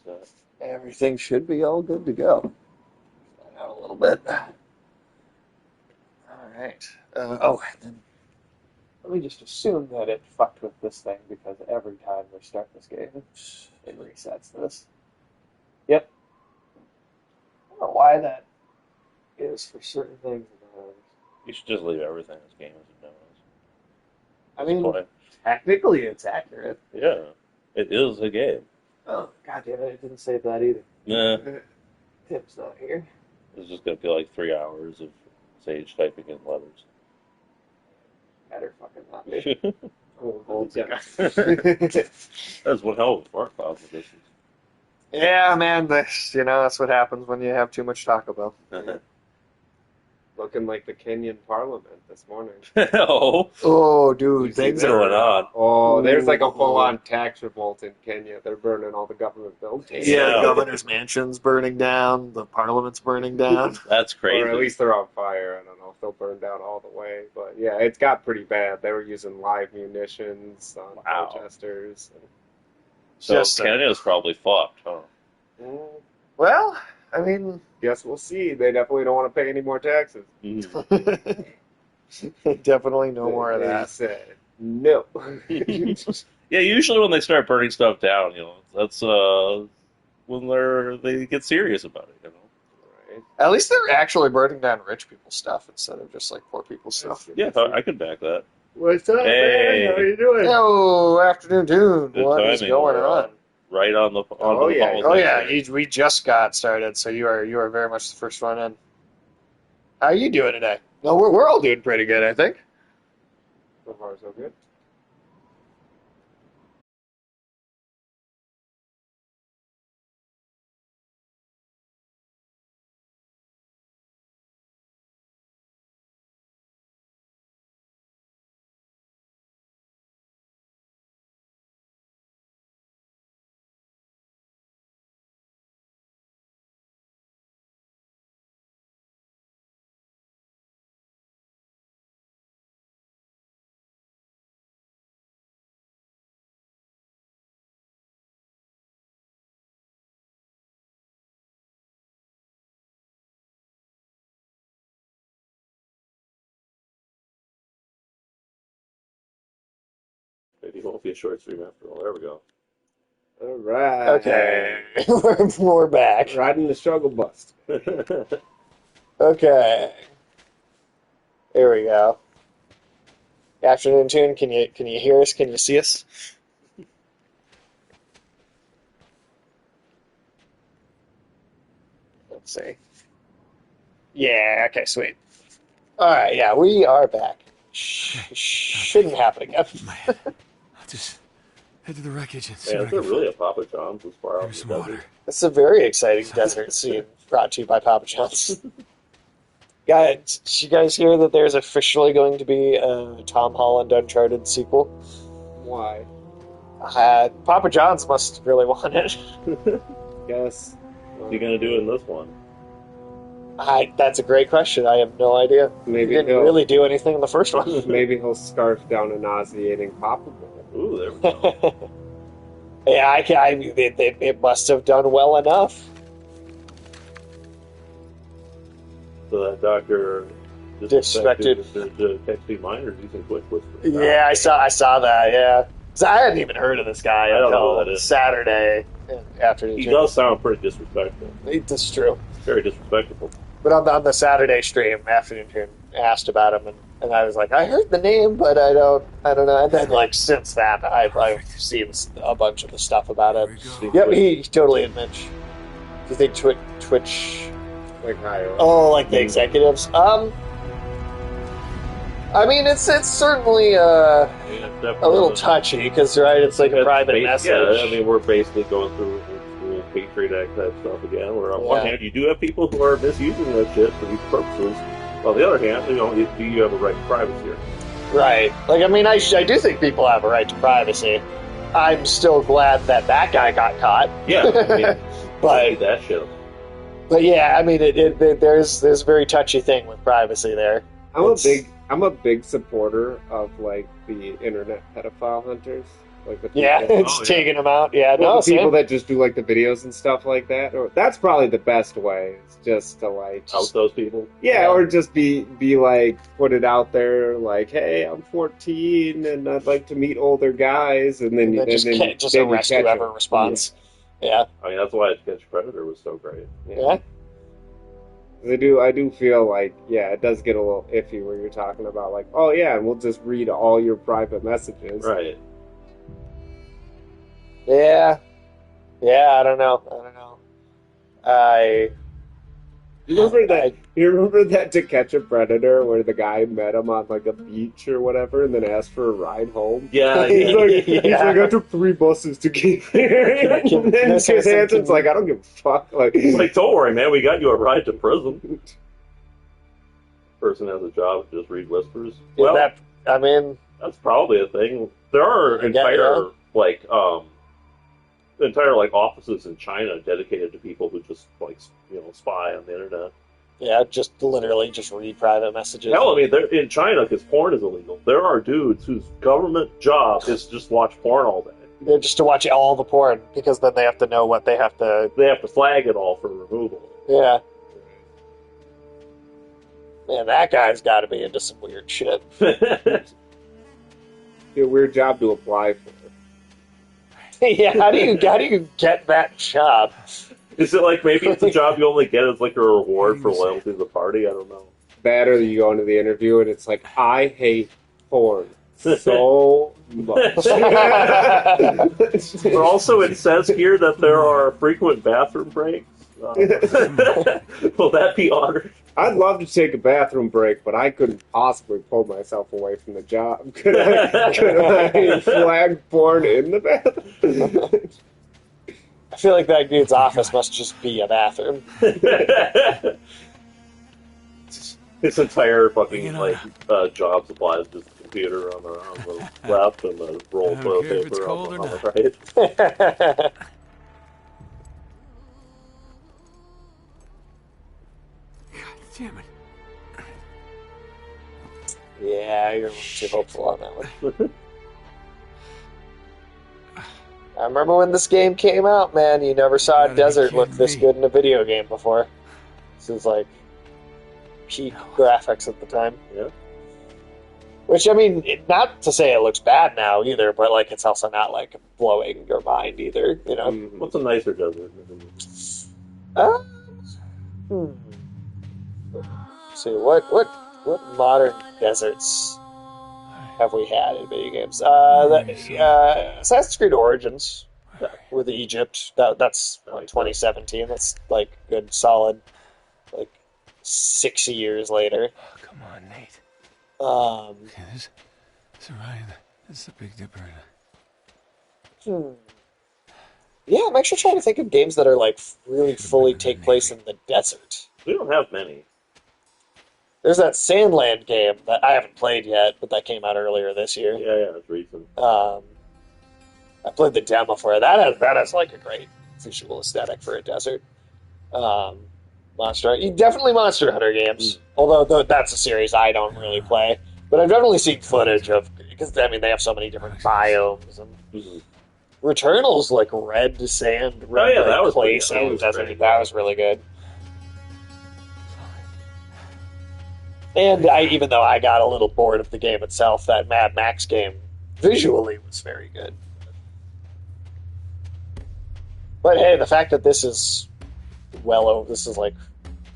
all set. Everything should be all good to go. Out a little bit. All right. And then let me just assume that it fucked with this thing because every time we start this game, it resets this. Yep. I don't know why that is for certain things and not others. You should just leave everything as game as it knows. I mean, Play. technically it's accurate. Yeah, it is a game. Oh, god damn it, it didn't say that either. Nah, Tim's not here. it's just gonna be like 3 hours of Sage typing in letters. Better fucking not be. Oh, Yeah. That's one hell of a fart cloud for this. Yeah, man, that's what happens when you have too much Taco Bell. Looking like the Kenyan Parliament this morning. Oh, Oh, dude, things going on. Oh, there's like a full-on tax revolt in Kenya. They're burning all the government buildings. Yeah, Yeah. the governor's mansion's burning down, the parliament's burning down. That's crazy. Or at least they're on fire. I don't know if they'll burn down all the way. But yeah, it's got pretty bad. They were using live munitions on Wow. protesters. So Just, Canada's probably fucked, huh? Well, I mean, Guess we'll see. They definitely don't want to pay any more taxes. definitely no more of They that. said no. Yeah, usually when they start burning stuff down, that's when they get serious about it, Right. At least they're actually burning down rich people's stuff instead of just like poor people's stuff. Yeah, I could back that. What's up, Hey. man? How you doing? Yo, afternoon, dude. Good What is timing. going We're on? Right on the Oh, the yeah. policy. Oh yeah, we just got started, so you are very much the first one in. How are you doing today? No, we're all doing pretty good, I think. So far, so good. Maybe it won't be a short stream after all. There we go. All right. Okay, we're back. Riding the struggle bus. Okay, there we go. Afternoon tune. Can you hear us? Can you see us? Let's see. Yeah. Okay. Sweet. All right. Yeah, we are back. Shouldn't happen again. Man, I'll just head to the wreckage and see Man, what is I there can really a find. Papa John's this far out Maybe in some the water. desert? It's a very exciting desert scene brought to you by Papa John's. Guys, did you guys hear that there's officially going to be a Tom Holland Uncharted sequel? Why? Papa John's must really want it. Yes. What's he gonna do in this one? That's a great question. I have no idea. Maybe He didn't he'll really do anything in the first one. maybe he'll scarf down a nauseating Papa Bowl. Ooh, there we go. Yeah, it must have done well enough. So that doctor Disrespected. the texting minors using quick whisper. Yeah, I saw that. Yeah, 'cause I hadn't even heard of this guy I don't know who until that is. Saturday afternoon. He does sound pretty disrespectful. That's true. Very disrespectful. But on the Saturday stream, afternoon stream, asked about him, and I was like, I heard the name, but I don't know. And then like since that, I've seen a bunch of the stuff about There him. we go. Yep, he totally admits. Do you think Twitch? Like higher. Oh, like the executives? I mean, it's certainly Yeah, a little touchy because it's like a private message. Yeah, I mean, we're basically going through Patriot Act type stuff again. Where on one Yeah. hand, you do have people who are misusing that shit for these purposes. On the other hand, do you have a right to privacy here? Right. Like, I mean, I do think people have a right to privacy. I'm still glad that guy got caught. Yeah, I mean, But that shit. But yeah, I mean, there's a very touchy thing with privacy there. I'm a big supporter of like the internet pedophile hunters. like the Yeah, people. it's Oh, yeah. taking them out. Yeah, Well, no, the people same. that just do like the videos and stuff like that. Or that's probably the best way. It's just to like, Out those people. yeah, or just be like put it out there like, hey, I'm 14 and I'd like to meet older guys, and then And then just then just then you arrest catch whoever 'em. responds. Yeah, I mean, that's why Catch Predator was so great. yeah. I do feel like, yeah, it does get a little iffy where you're talking about like, oh yeah, and we'll just read all your private messages. Right. Yeah. I don't know. You remember that? You remember that To Catch a Predator where the guy met him on like a beach or whatever, and then asked for a ride home? Yeah. He's yeah. like, Yeah. I took 3 buses to get here. And then Miss Hansen, Hansen's like, I don't give a fuck. Like, He's like, don't worry, man. We got you a ride to prison. Person has a job to just read whispers. Well, that, I mean, that's probably a thing. There are Yeah, entire offices in China dedicated to people who just spy on the internet. yeah, just literally just read private messages. Hell, I mean, they're in China because porn is illegal. There are dudes whose government job is to just watch porn all day. Yeah, just to watch all the porn, because then they have to know what they have to. They have to flag it all for removal. Yeah. Man, that guy's got to be into some weird shit. a weird job to apply for. Yeah, how do you get that job? Is it like maybe it's a job you only get as like a reward for loyalty to the party? I don't know. Bad, or you go into the interview and it's like, I hate porn so much. But also, it says here that there are frequent bathroom breaks. Will that be honored? I'd love to take a bathroom break, but I couldn't possibly pull myself away from the job. Could I flag porn in the bathroom? I feel like that dude's office must just be a bathroom. His entire fucking job supply is just a computer on the left and the roll I don't toilet care if it's paper cold on or the not. right. God damn it. Yeah, you're too hopeful on that one. I remember when this game came out, man, you never saw a Gotta be desert look kidding this me. good in a video game before. This is like peak graphics at the time. Yeah. Which, I mean, not to say it looks bad now either, but like it's also not like blowing your mind either, you know? What's a nicer desert? Let's see, what modern deserts have we had in video games? Assassin's Creed Origins with Egypt. That's like 2017. That's like good, solid, like 6 years later. Oh, come on, Nate. Um, Okay, this Orion, this is a Big Dipper. yeah, I'm actually trying to think of games that are like really fully take place in the desert. We don't have many. There's that Sandland game that I haven't played yet, but that came out earlier this year. Yeah, it's recent. I played the demo for it. That has like a great visual aesthetic for a desert. Definitely Monster Hunter games. Although that's a series I don't really play, but I've definitely seen footage of, because I mean they have so many different biomes. And Returnal's like red sand, red that was clay pretty- that sand was desert. great. That was really good. And even though I got a little bored of the game itself, that Mad Max game visually was very good. But hey, the fact that this is this is like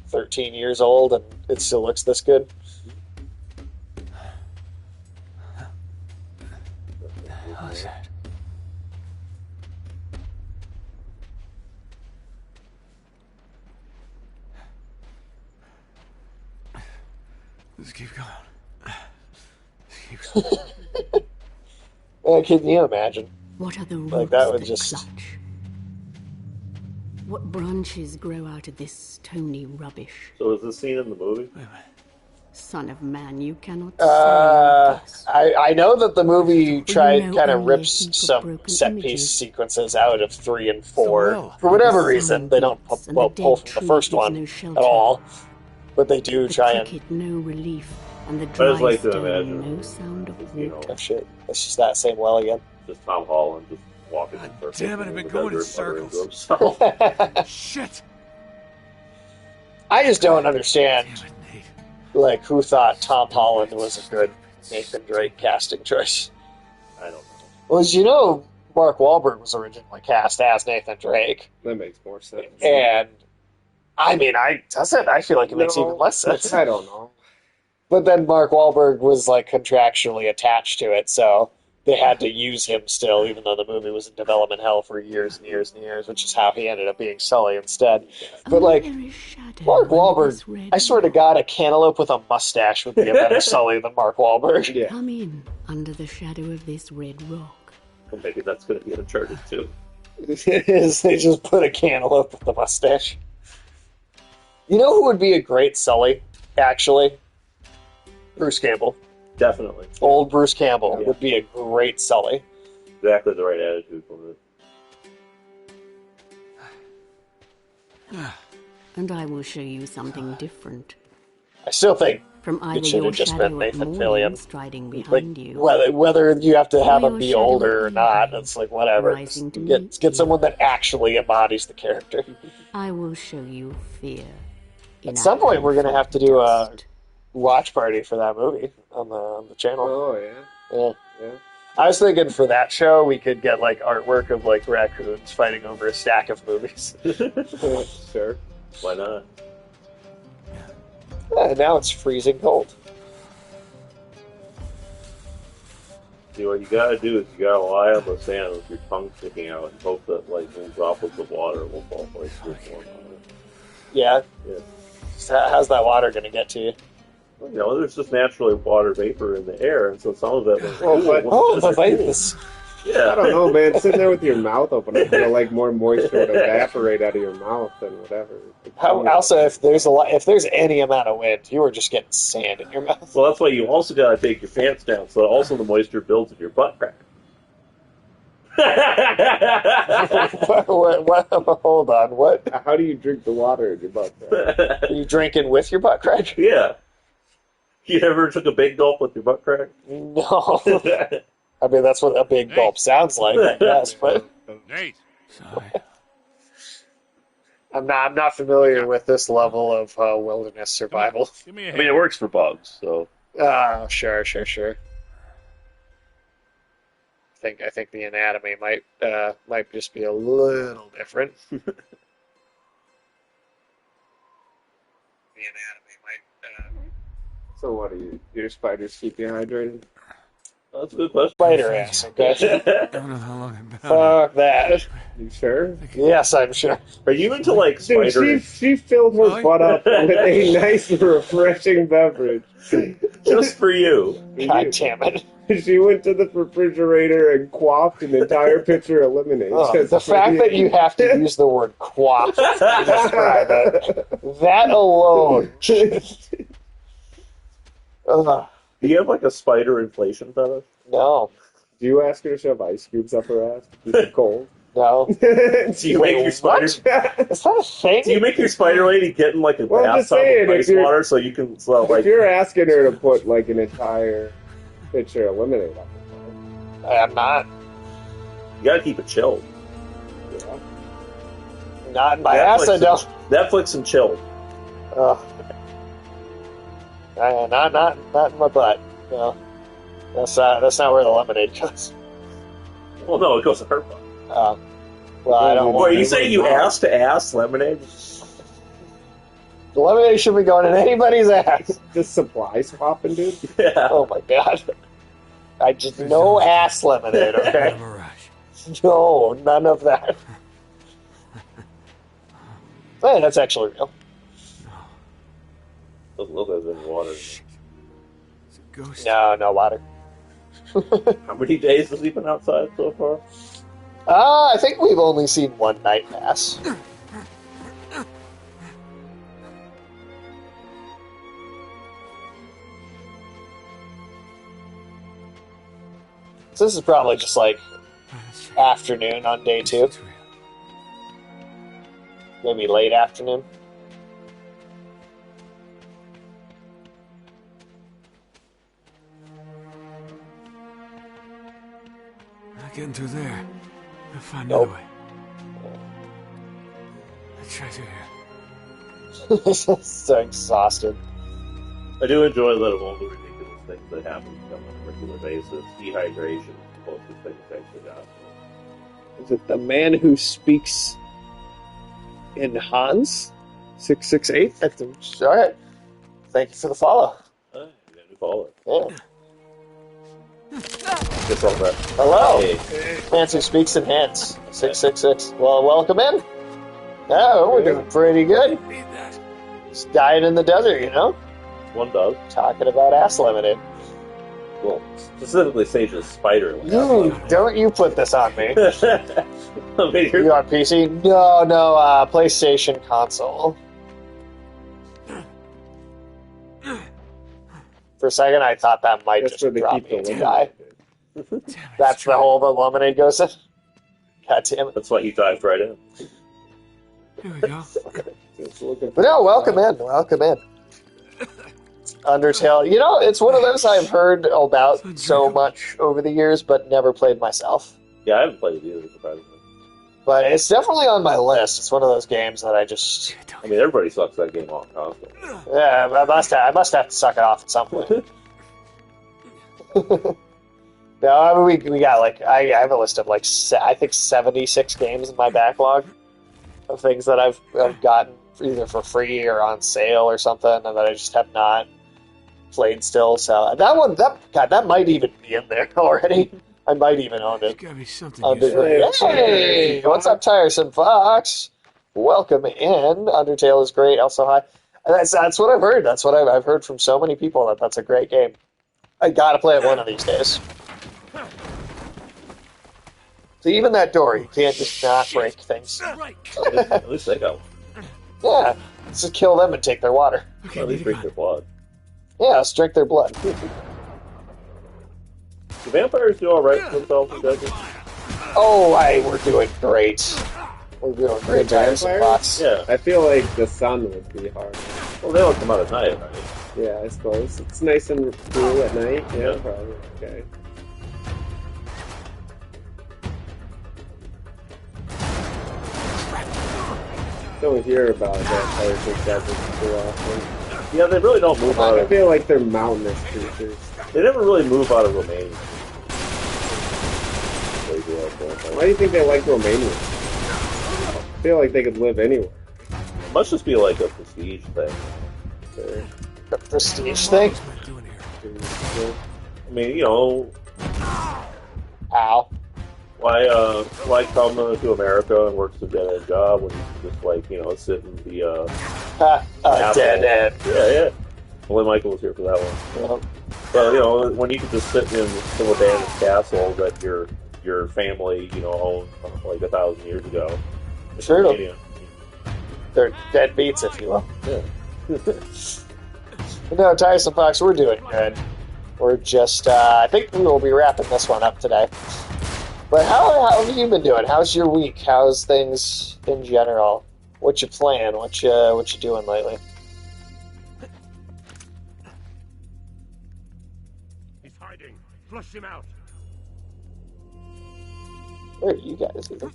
13 years old and it still looks this good. Hell is that? Let's keep going. Let's keep going. Can you imagine? What are the roots Like, that would that just- clutch? What branches grow out of this stony rubbish? So is this scene in the movie? Wait a minute. Son of man, you cannot say this. I know that the movie know kind of only a rips heap of some broken set piece images. sequences out of 3 and 4. well. For whatever The reason, they don't silence and pull the dead from the tree first gives one no at shelter. all. But they do The try and... cricket, no relief, and the I dry just like to stone, imagine, no sound of you know, water. Oh shit, that's just that same well again. Just Tom Holland just walking in circles. damn it, I've been the going in bedroom, muttering to circles. himself. Shit! I just don't understand, Damn it, Nate. like, who thought Tom Holland was a good Nathan Drake casting choice. I don't know. Well, as you know, Mark Wahlberg was originally cast as Nathan Drake, That makes more sense. and I mean, I feel like it makes even less sense. I don't know. But then Mark Wahlberg was like contractually attached to it, so they had to use him still, even though the movie was in development hell for years and years and years, which is how he ended up being Sully instead. But like, Mark Wahlberg, I swear to God, a cantaloupe with a mustache would be a better Sully than Mark Wahlberg. Yeah. Come in under the shadow of this red rock. Well, maybe that's going to be Uncharted too. It is. They just put a cantaloupe with the mustache. You know who would be a great Sully, actually? Bruce Campbell. Definitely. Old Bruce Campbell Yeah. would be a great Sully. Exactly the right attitude for it. And I will show you something different. I still think From either should have your just shadow been at Nathan morning Fillion. striding like behind you, whether you have to have Or him your be shadow older or at not, evening, it's like whatever. rising to Get meet you. someone that actually embodies the character. I will show you fear. At some point, we're gonna have to do a watch party for that movie on the channel. Oh, yeah. Yeah. Yeah. I was thinking for that show we could get like artwork of like raccoons fighting over a stack of movies. Sure. Why not? Now it's freezing cold. See, what you gotta do is you gotta lie on the sand with your tongue sticking out and hope that like little droplets of water will fall like this one on it. Yeah. Yeah. So how's that water gonna get to you? Well, you know, there's just naturally water vapor in the air, and so some of it was Well, but- The Vegas. yeah. I don't know, man. Sitting there with your mouth open, I feel like more moisture would evaporate out of your mouth than whatever. Also, if there's any amount of wind, you are just getting sand in your mouth. So that's why you also gotta take your pants down, so that also the moisture builds in your butt crack. what? Hold on. What? How do you drink the water in your butt? Are you drinking with your butt crack? Yeah. You ever took a big gulp with your butt crack? No. I mean, that's what a big gulp sounds like, I guess, but Nate! Sorry. I'm not familiar with this level of wilderness survival. Give me a I hand. mean, it works for bugs, so. Sure. I think the anatomy might just be a little different. The anatomy might. So what do your spiders keep you hydrated? That's a good question. Spider ass, okay? I don't know how long I've been out. Fuck that. You sure? Yes, I'm sure. Are you into like Dude, spiders? she filled her Really? butt up with a nice, refreshing beverage. Just for you. God damn it. She went to the refrigerator and quaffed an entire pitcher of lemonade. Just The fact that you have to use the word quaff to describe it, that alone. Ugh, Do you have like a spider inflation fetish? no, Do you ask her to shove ice cubes up her ass to keep it cold? no. Do you Wait, make your spider? Is that a thing? Do you make your spider lady get in like a Well, I'm just bathtub saying, with if ice you're- water so you can If like? you're asking her to put like an entire pitcher of lemonade up I'm not. You gotta keep it chilled. her, yeah. Not in my ass, I don't. Netflix and chill. Ugh. Not in my butt. No. That's not where the lemonade goes. Well, no, it goes to her butt. Well, I don't Boy, want you say you ass to ass lemonade? the lemonade should be going in anybody's ass. Just supply swapping, dude. Yeah. Oh my god. I just no ass lemonade, okay? Mirage. No, none of that. Hey, that's actually real. Doesn't look like there's any water. It's a ghost. No water. How many days has he been outside so far? I think we've only seen one night pass. So this is probably just like That's real. afternoon on day 2, It's real. maybe late afternoon. I getting through there. I'll find Nope. another way. Let's try through here. So exhausted. I do enjoy that of all the ridiculous things that happen to them on a regular basis. Dehydration is the closest thing that's actually got. Is it the man who speaks in Hans? 668? All right. Thank you for the follow. You got to follow it. Yeah. Just all that. Hello. Hey. Man who speaks in Hans. 666. Well, welcome in. Oh, we're doing pretty good. Need that. Just dying in the desert, you know? One does. Talking about ass limited. Well, specifically Sage's spider. Don't you put this on me. I mean, You on PC? No, PlayStation console. For a second, I thought that might That's just where they drop keep me the to lemonade. die. Damn it, That's the hole the lemonade goes in? God damn it. That's why he dived right in. Here we go. Just looking But no, welcome in. Undertale. You know, it's one of those I've heard about so much over the years, but never played myself. Yeah, I haven't played it either, surprisingly. But it's definitely on my list. It's one of those games that I just... I mean, everybody sucks that game off constantly. Yeah, I must have to suck it off at some point. No, I mean, we got like I have a list of like I think 76 games in my backlog of things that I've gotten either for free or on sale or something, and that I just have not played still. So that might even be in there already. I might even own There's it. gotta be something Undertale. useful. Hey, what's up, Tiresome Fox? Welcome in. Undertale is great. Also, hi. That's what I've heard. That's what I've heard from so many people that's a great game. I gotta play it one of these days. So even that door, you can't just not break things. At least they got one. Yeah, just kill them and take their water. Okay, At least need a drink gun. their blood. Yeah, let's drink their blood. Do vampires do alright for themselves in desert? Oh, we're doing great. We're doing great, Tiresome Fox. Yeah. I feel like the sun would be hard. Well, they don't come out at night, right? Yeah, I suppose. It's nice and cool at night. Yeah, Yeah. probably. Okay. Don't hear about vampires in deserts too often. Yeah, they really don't move out I of... feel like they're mountainous creatures. They never really move out of Romania. They do like that. Why do you think they like Romania? I feel like they could live anywhere. It must just be like a prestige thing. They're- The prestige thing? What's Matt doing here? I mean, you know, Ow. why come to America and work some dead-end job when you can just, like, you know, sit and be, Dead end. Yeah. Only Michael was here for that one. Well, But, you know, when you can just sit in some abandoned castle that your family, you know, owned like 1,000 years ago. True. Yeah. They're dead beats, if you will. Yeah. No, Tiresome Fox, we're doing good. We're just, I think we will be wrapping this one up today. But how have you been doing? How's your week? How's things in general? What you playing? What you doing lately? He's hiding. Flush him out. Where are you guys even?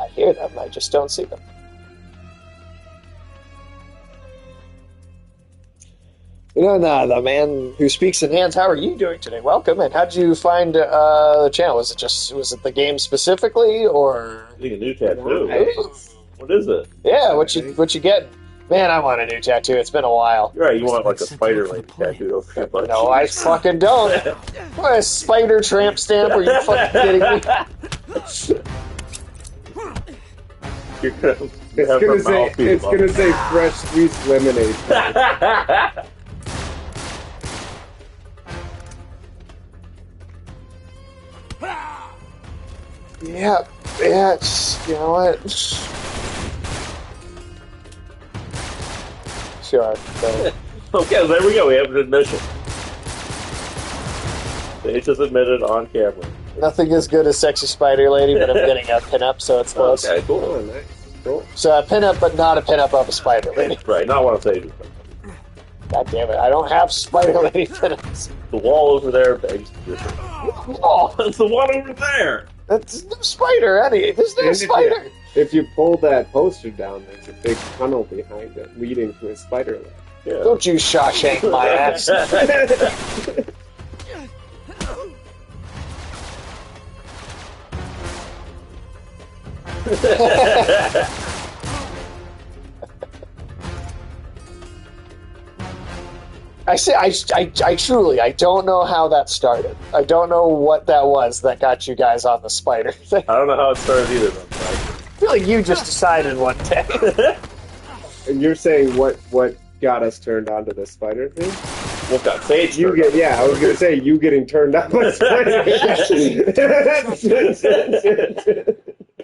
I hear them, I just don't see them. You know, the man who speaks in hands, how are you doing today? Welcome, and how'd you find the channel? Was it the game specifically, or... You get a new tattoo. Nice. What is it? Yeah, what you get? Man, I want a new tattoo. It's been a while. You're right, you want like a spider lady tattooed over your butt. No, I fucking don't. What, a spider tramp stamp? Are you fucking kidding me? You're gonna It's have her gonna say mouth be it's above. gonna say fresh squeezed lemonade. Yeah, it's, you know what? Sure. So, Okay, there we go. We have an admission. They just admitted on camera. nothing as good as Sexy Spider Lady, but I'm getting a pinup, so it's close. Okay, cool. Oh, nice. Cool. So a pinup, but not a pinup of a Spider Lady. Right, not what I'm saying. God damn it! I don't have spider lady fittings. The wall over there begs to differ. Oh, That's the one over there! there's no spider, Eddie. There's no And spider. If you pull that poster down, there's a big tunnel behind it leading to a spider land. Yeah. Don't you Shawshank my ass. I truly, I don't know how that started. I don't know what that was that got you guys on the spider thing. I don't know how it started either, though. I feel like you just decided one day. And you're saying what got us turned on to the spider thing? What got Sage You turned get on? yeah, I was gonna say you getting turned on by spiders.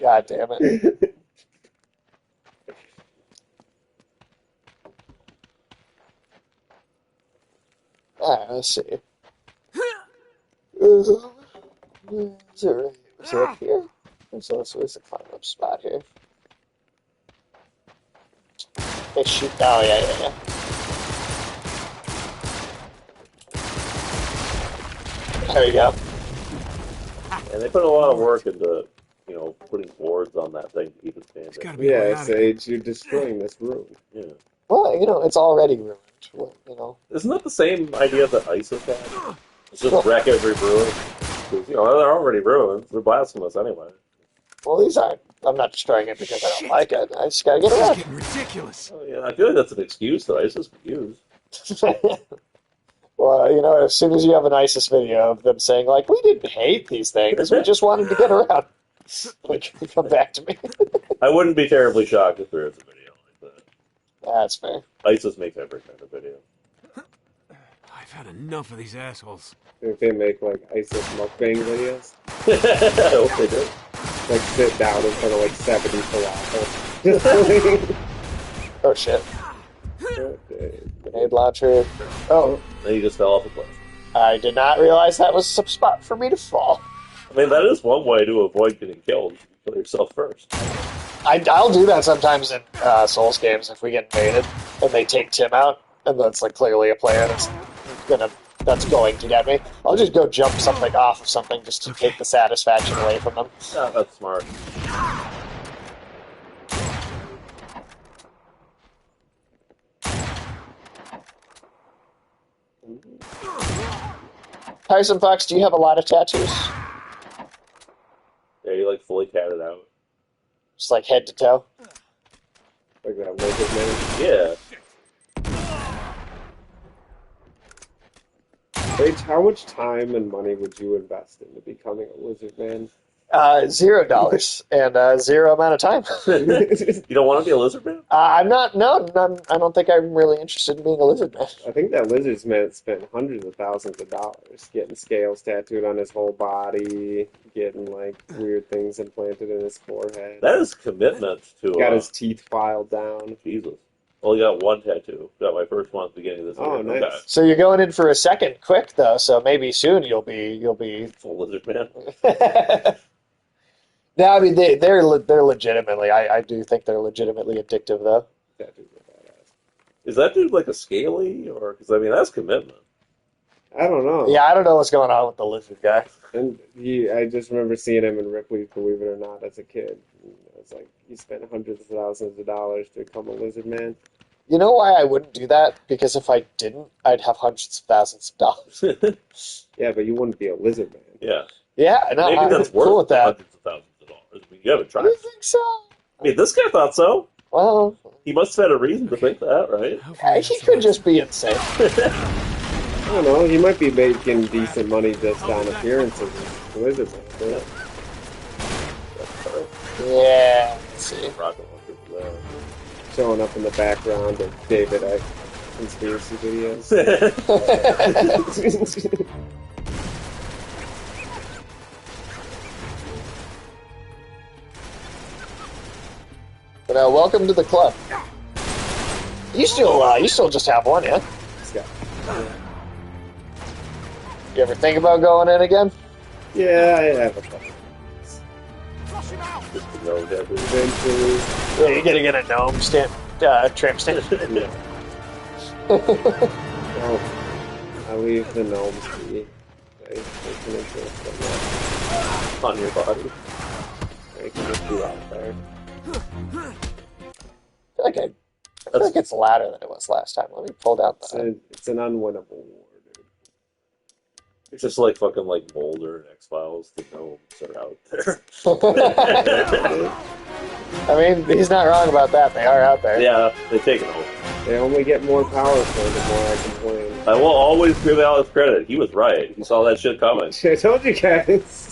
God damn it. Alright, let's see. Is it up here? So let's find a spot here. Hey, shoot. Oh, yeah. There you go. And they put a lot of work into, putting boards on that thing to keep it It's standing. gotta be a way Yeah, out of here. Sage, you're destroying this room. Yeah. Well, it's already ruined. Well, Isn't that the same idea that ISIS had? It's just wreck every ruin. 'Cause, they're already ruined. They're blasphemous anyway. Well, these aren't. I'm not destroying it because I don't like it. I just gotta get This is around. getting ridiculous. Oh, yeah, I feel like that's an excuse that ISIS could use. Well, as soon as you have an ISIS video of them saying, like, we didn't hate these things, we just wanted to get around. Like, come back to me. I wouldn't be terribly shocked if there is a video like that. That's fair. ISIS makes every kind of video. I've had enough of these assholes. If they make like ISIS mukbang videos, I hope they do. like sit down in front of like 70 falafel. Oh, shit. Grenade launcher. Oh, Then you just fell off a cliff. I did not realize that was a spot for me to fall. I mean, that is one way to avoid getting killed. You kill yourself first. I'll do that sometimes in Souls games if we get invaded and they take Tim out, and that's like clearly a player that's going to get me. I'll just go jump something off of something just to take the satisfaction away from them. Yeah, that's smart. Tyson Fox, do you have a lot of tattoos? Yeah, you like fully tatted out. Just like head to toe? Like that lizard man. Yeah. Sage, how much time and money would you invest into becoming a lizard man? $0 and 0 amount of time. You don't want to be a lizard man? I'm not. No, I don't think I'm really interested in being a lizard man. I think that lizard's man spent hundreds of thousands of dollars getting scales tattooed on his whole body, getting like weird things implanted in his forehead. That is commitment to. Got his teeth filed down. Jesus. Only got one tattoo. Got my first one at the beginning of this year. Oh, nice. Okay. So you're going in for a second, quick though. So maybe soon you'll be. Full lizard man. No, I mean they're legitimately. I do think they're legitimately addictive though. Tattoos are badass. Is that dude like a scaly or? Because I mean that's commitment. I don't know. Yeah, I don't know what's going on with the lizard guy. And I just remember seeing him in Ripley's Believe It or Not as a kid. And I was like, he spent hundreds of thousands of dollars to become a lizard man. You know why I wouldn't do that? Because if I didn't, I'd have hundreds of thousands of dollars. Yeah, but you wouldn't be a lizard man. Yeah. Yeah, no, Maybe I'm that's cool worth with that. hundreds of thousands of dollars. I mean, you haven't tried. You think so? I mean, this guy thought so. Well, He must have had a reason to think that, right? Hopefully he that's could the just be insane. I don't know, he might be making decent money just on appearances as a lizard man. Yeah, let's see. Rocket launcher for that. Showing up in the background of David Icke conspiracy videos. But welcome to the club. You still just have one, yeah? This guy. You ever think about going in again? Yeah, I have a couple. Just to know that. Eventually, Yeah, you're gonna get a gnome tramp stamp. yeah. Oh, I leave the gnomes be. They can exist On your body. They can just be out there. I feel like it's louder than it was last time. Let me pull down the... It's an unwinnable war, dude. It's just like fucking like Mulder and X-Files. The gnomes are out there. I mean, he's not wrong about that. They are out there. Yeah, they take it over. They only get more powerful the more I complain. I will always give Alex credit. He was right. He saw that shit coming. I told you guys.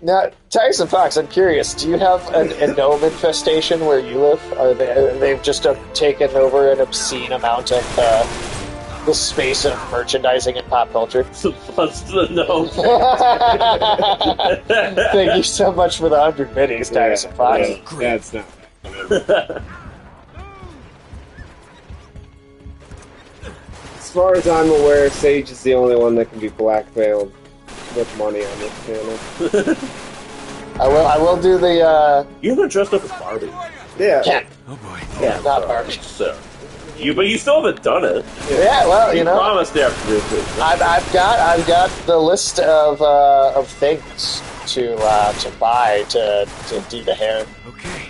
Now, Tyson Fox, I'm curious. Do you have a gnome infestation where you live? They've just taken over an obscene amount of the space of merchandising and pop culture? Some funs to the nose. Thank you so much for the 100 minis, Tyson Fox. Yeah, that's not As far as I'm aware, Sage is the only one that can be blackmailed with money on this channel. I will do the You haven't dressed up as Barbie. Yeah. cat. Oh boy. Yeah, not Barbie. So, but you still haven't done it. Yeah, well, You promised after this. I've got the list of things to buy to do the hair. Okay.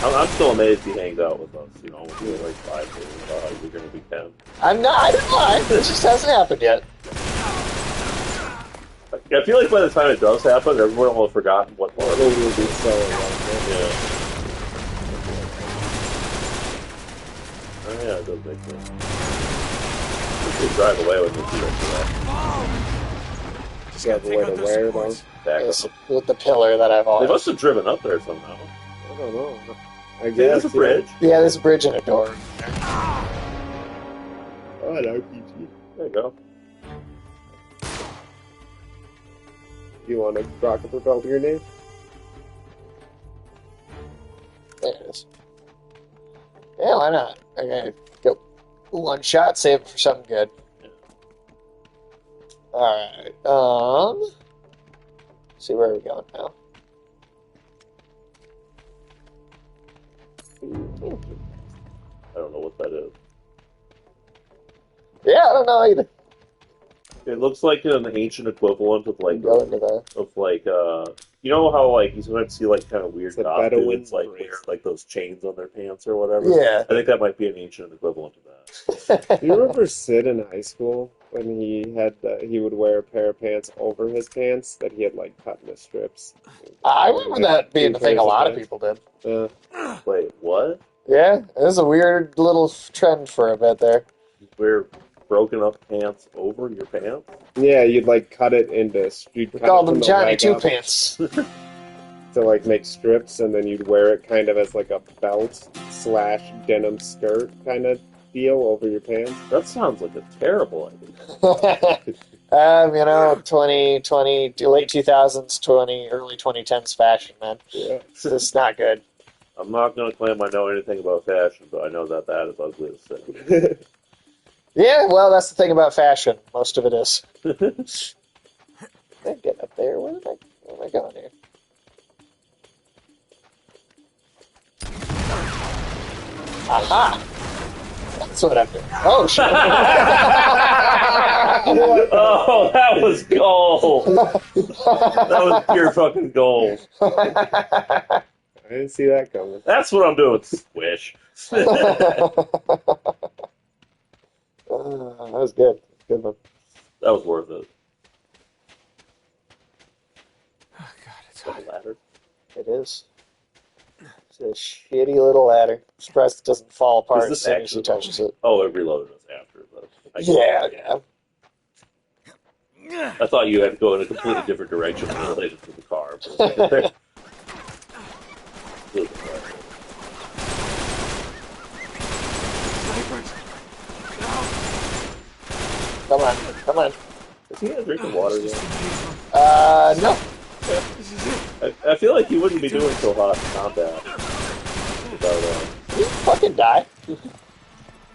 I'm still amazed he hangs out with us. You know, when we were like 5 years ago, you're going to be 10. I didn't lie. It just hasn't happened yet. I feel like by the time it does happen, everyone will have forgotten what It was. will be so long. Yeah. Oh yeah, it does make sense. We should drive away with this. Just have a way to wear them. Back Yes, up. with the pillar that I've They always... must have driven up there somehow. I don't know. I Yeah, guess there's a bridge. Yeah, there's a bridge and a door. Oh, an RPG. There you go. You want a rocket propelled grenade? There it is. Yeah, why not? Okay, go. One shot, save it for something good. Alright, see where we're going now. I don't know what that is. Yeah, I don't know either. It looks like an ancient equivalent of like Go into the... you know how like you sometimes see like kind of weird It's a goth Bedouin dudes like brace. wear like those chains on their pants or whatever. Yeah. I think that might be an ancient equivalent of that. Do you remember Sid in high school when he would wear a pair of pants over his pants that he had like cut into strips? I remember that being the thing a lot of people did. Wait, what? Yeah, it was a weird little trend for a bit there. Wear broken up pants over your pants? Yeah, you'd like cut it into. You'd We cut called it from them the Johnny leg Two up Pants. to like make strips, and then you'd wear it kind of as like a belt / denim skirt kind of deal over your pants. That sounds like a terrible idea. 2020, late 2000s, early 2010s fashion, man. Yeah. It's just not good. I'm not going to claim I know anything about fashion, but I know that that is ugly as sin. Yeah, well, that's the thing about fashion. Most of it is. I get up there. Where am I going here? Aha! That's what I'm doing. Oh, shit. Oh, that was gold! That was pure fucking gold. I didn't see that coming. That's what I'm doing. Swish. That was good. Good one. That was worth it. Oh god, it's That hot. ladder. It is. It's a shitty little ladder. I'm surprised it doesn't fall apart Is as this soon as he actually- touches it. Oh, it reloaded us after. But Yeah. I thought you had to go in a completely different direction related to the car. But Come on. Come on. Is he drinking water yet? No. I feel like he wouldn't be doing so hot in combat without You fucking die.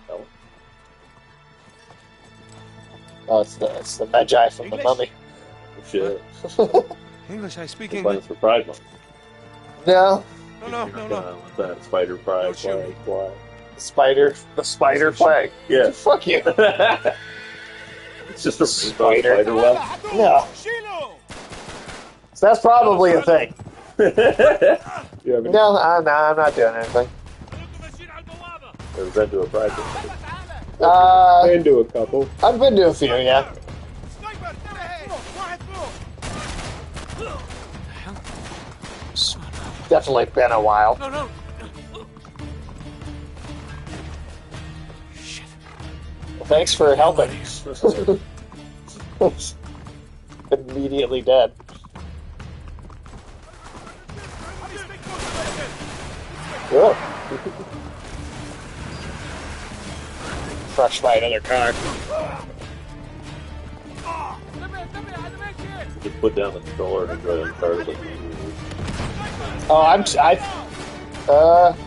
no. Oh, it's the Magi from the Mummy. Shit. English, I speak Plans English. for Pride Month. No. No, no, no, no. That spider pride Don't shoot flag me. fly. The spider flag. Yeah. Fuck you. It's just a Spider. spider web. No. So that's probably a thing. You have No, I'm not doing anything. Never been to a practice. been to a couple. I've been to a few, yeah. Definitely been a while. No, no. Shit. Well, thanks for helping. Immediately dead. Ugh. Crushed by another car. Just put down the controller and enjoy Uncharted. Oh,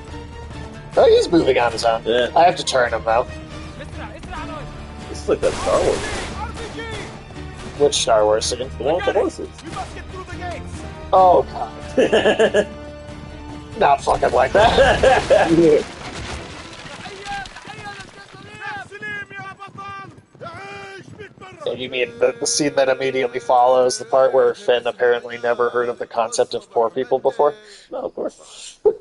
oh, he's moving on his own. Yeah. I have to turn him though. This is like that Star Wars. Which Star Wars scene? The one with the horses. Oh god. Not fucking like that. And you mean the scene that immediately follows, the part where Finn apparently never heard of the concept of poor people before? No, of course not.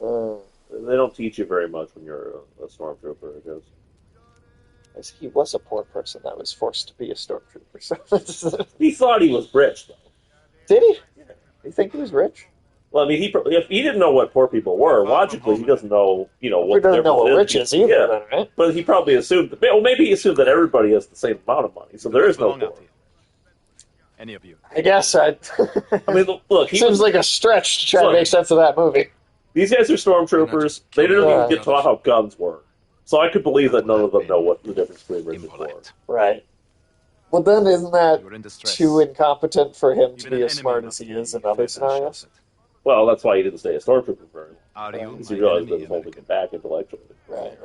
They don't teach you very much when you're a stormtrooper, I guess. He was a poor person that was forced to be a stormtrooper. So He thought he was rich, though. did he? You think he was rich? Well, I mean, if he didn't know what poor people were, logically, he doesn't know, He what doesn't know what rich is either, Yeah. then, right? But he probably assumed, well, maybe he assumed that everybody has the same amount of money, so there is no poor. Any of you? I guess I mean, look, seems like a stretch to try to make sense of that movie. These guys are stormtroopers. They didn't even get taught how guns work. So I could believe that none of them know what the difference between rich and poor. Right. Well, then isn't that You're in distress. too incompetent for him to Even be an as smart enemy as he must is be in other defended and scenarios? shows it. Well, that's why he didn't stay a stormtrooper very long. Are you Because my he realized that enemy, was holding him American? back intellectually. Right.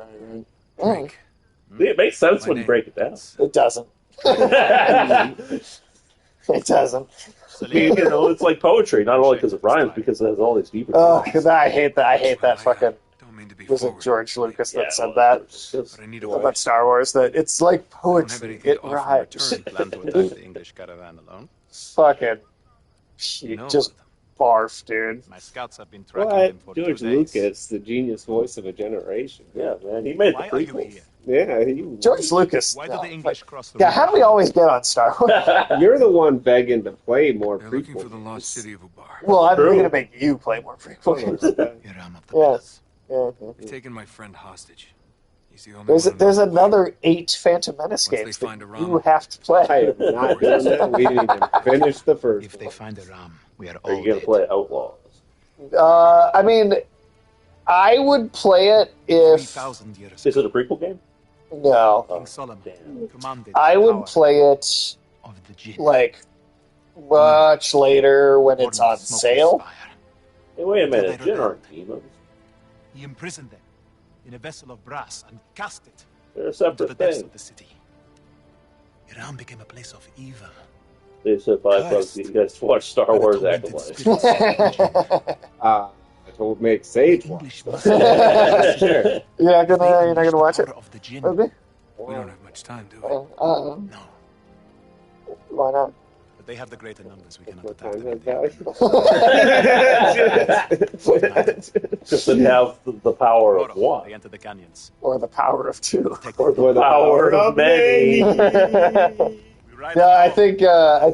Drink. It makes sense My when you name break it down. is It doesn't. It doesn't. I mean, it's like poetry, not only because it rhymes, because it has all these deeper Oh, meanings. because I hate that. I hate that fucking. Don't mean to be Was it forward, George Lucas that Yeah, said well, that it's just- but I need a about Star Wars? That it's like I don't have poetry. anything It to offer in rhymes. return. Plan to attack the English caravan alone. Fucking. You know Just barf, dude. My scouts have been tracking him for What? 2 George days. Lucas, the genius voice of a generation. Yeah, man, he made the Why are you prequels. here? Yeah, you, George Lucas. Why do no, the English cross the yeah, river? how do we always get on Star Wars? you're the one begging to play more They're looking for the prequels. lost city of Ubar. Well, I'm True. going to make you play more prequel games. Hiram of the Yeah. Palace. Yeah. They've taken my friend hostage. He's the only one. There's who knows. another 8 Phantom Menace Once they games find that a you rum, have to play. I am not doing that. We didn't even finish the first If they one. find a ram, we are Are all you going dead. to play Outlaws? I mean, I would play it if 3,000 years Is ago, it a prequel game? no. King Solomon Damn. commanded I the would power play it of the jinn. like much later when Born it's of on smokeless sale. fire. Hey, wait a minute. Until they Jinn aren't rebelled. demons. He imprisoned them in a vessel of brass and cast it They're a into the separate depths thing. of the city. Iran became a place of evil. They said 5 bucks. Cursed. You guys watch Star by the Wars tormented Acolyte. spirits of the jinn. I told make Sage watch. English must Sure. You're not gonna watch it, Power of the jinn. maybe? We don't have much time, do we? Uh, No. why not? But they have the greater numbers. We cannot What attack time them. is that? Just to have the power of one. They enter the canyons. Or the power of 2. Take Or them. the power of many. We ride No, I along.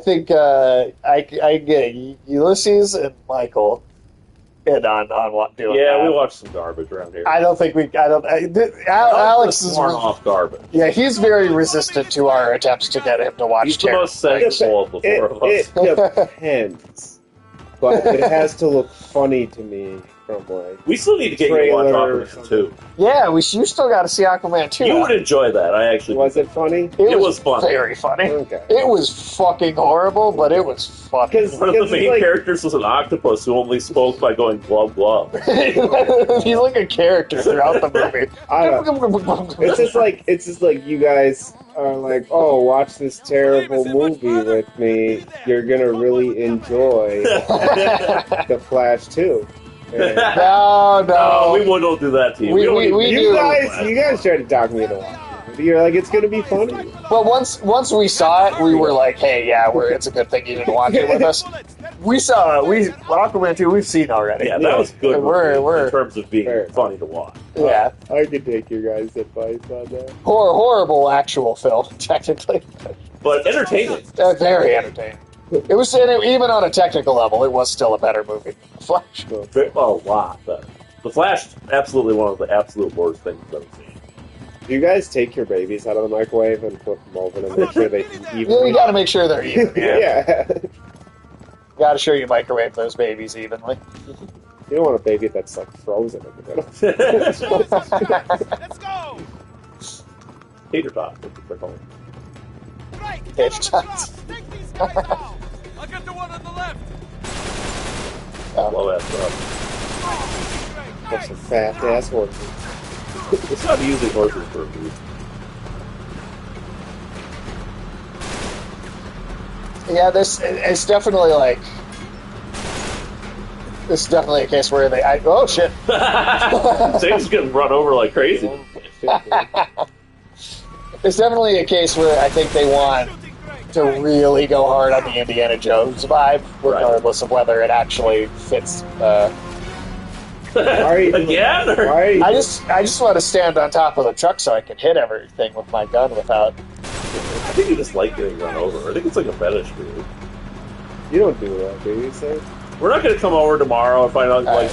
think I get Ulysses and Michael in on what doing Yeah, that. we watched some garbage around here. I don't think we. Alex is. sworn off garbage. Yeah, he's very resistant to our attempts to get him to watch. He's the most sensible of the four of us. It depends. But it has to look funny to me from like. We still need to get you to watch Trailer or Aquaman something. 2. Yeah, you still got to see Aquaman 2. You would enjoy that. I actually. Was it funny? It was fun. Very funny. Okay. It was fucking horrible, but it was funny. 'Cause- One of the Because, main like- characters was an octopus who only spoke by going glub glub. He's like a character throughout the movie. I don't. It's just like you guys are like, oh, watch this terrible movie with me. You're gonna really enjoy The Flash too. And No, No, we no. won't do that to you. We- don't we- even we do do. you guys tried to talk me into watching it. You're like, it's gonna be funny. But once we saw it, we were like, hey, yeah, it's a good thing you didn't watch it with us. Aquaman 2, we've seen already. Yeah, that was good. We're in terms of being Fair. funny to watch. yeah. I could take your guys' advice on that. Horrible actual film, technically. But entertaining. Very entertaining. It was, and even on a technical level, it was still a better movie. Flash. A lot better. The Flash, absolutely one of the absolute worst things I've ever seen. Do you guys take your babies out of the microwave and flip them over to make sure they You gotta make sure they're even. Yeah. Gotta sure you microwave those babies evenly. You don't want a baby that's like frozen in the middle. Let's go! Tater tot, that's what they're called. Right, Tater get on the tots. truck. Take these guys out. I'll get the one on the left. Blow that stuff. That's some fat ass horses. It's not using horses for a movie. Yeah, it's definitely like. This is definitely a case where oh shit. Sam's getting run over like crazy. It's definitely a case where I think they want to really go hard on the Indiana Jones vibe, regardless of whether it actually fits. Again? Or? I just want to stand on top of the truck so I can hit everything with my gun without. I think you just like getting run over. I think it's like a fetish for you. You don't do that, do you, Sam? We're not going to come over tomorrow and find out like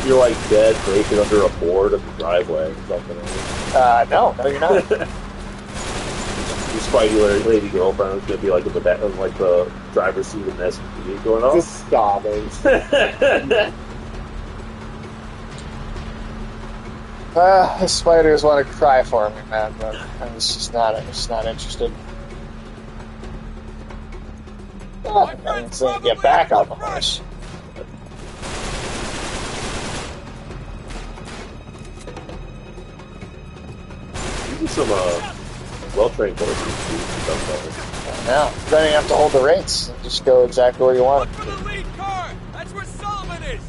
you're like dead, breaking under a board of the driveway or something. No, you're not. Your spidey lady girlfriend is going to be like in the back of like the driver's seat of an SUV going on. Just sobbing. The spiders want to cry for me, man, but I'm just not interested. I'm saying get back on the horse. These are some well-trained horses. Now, then you have to hold the reins. Just go exactly where you want. Look for the lead car. That's where Sullivan is.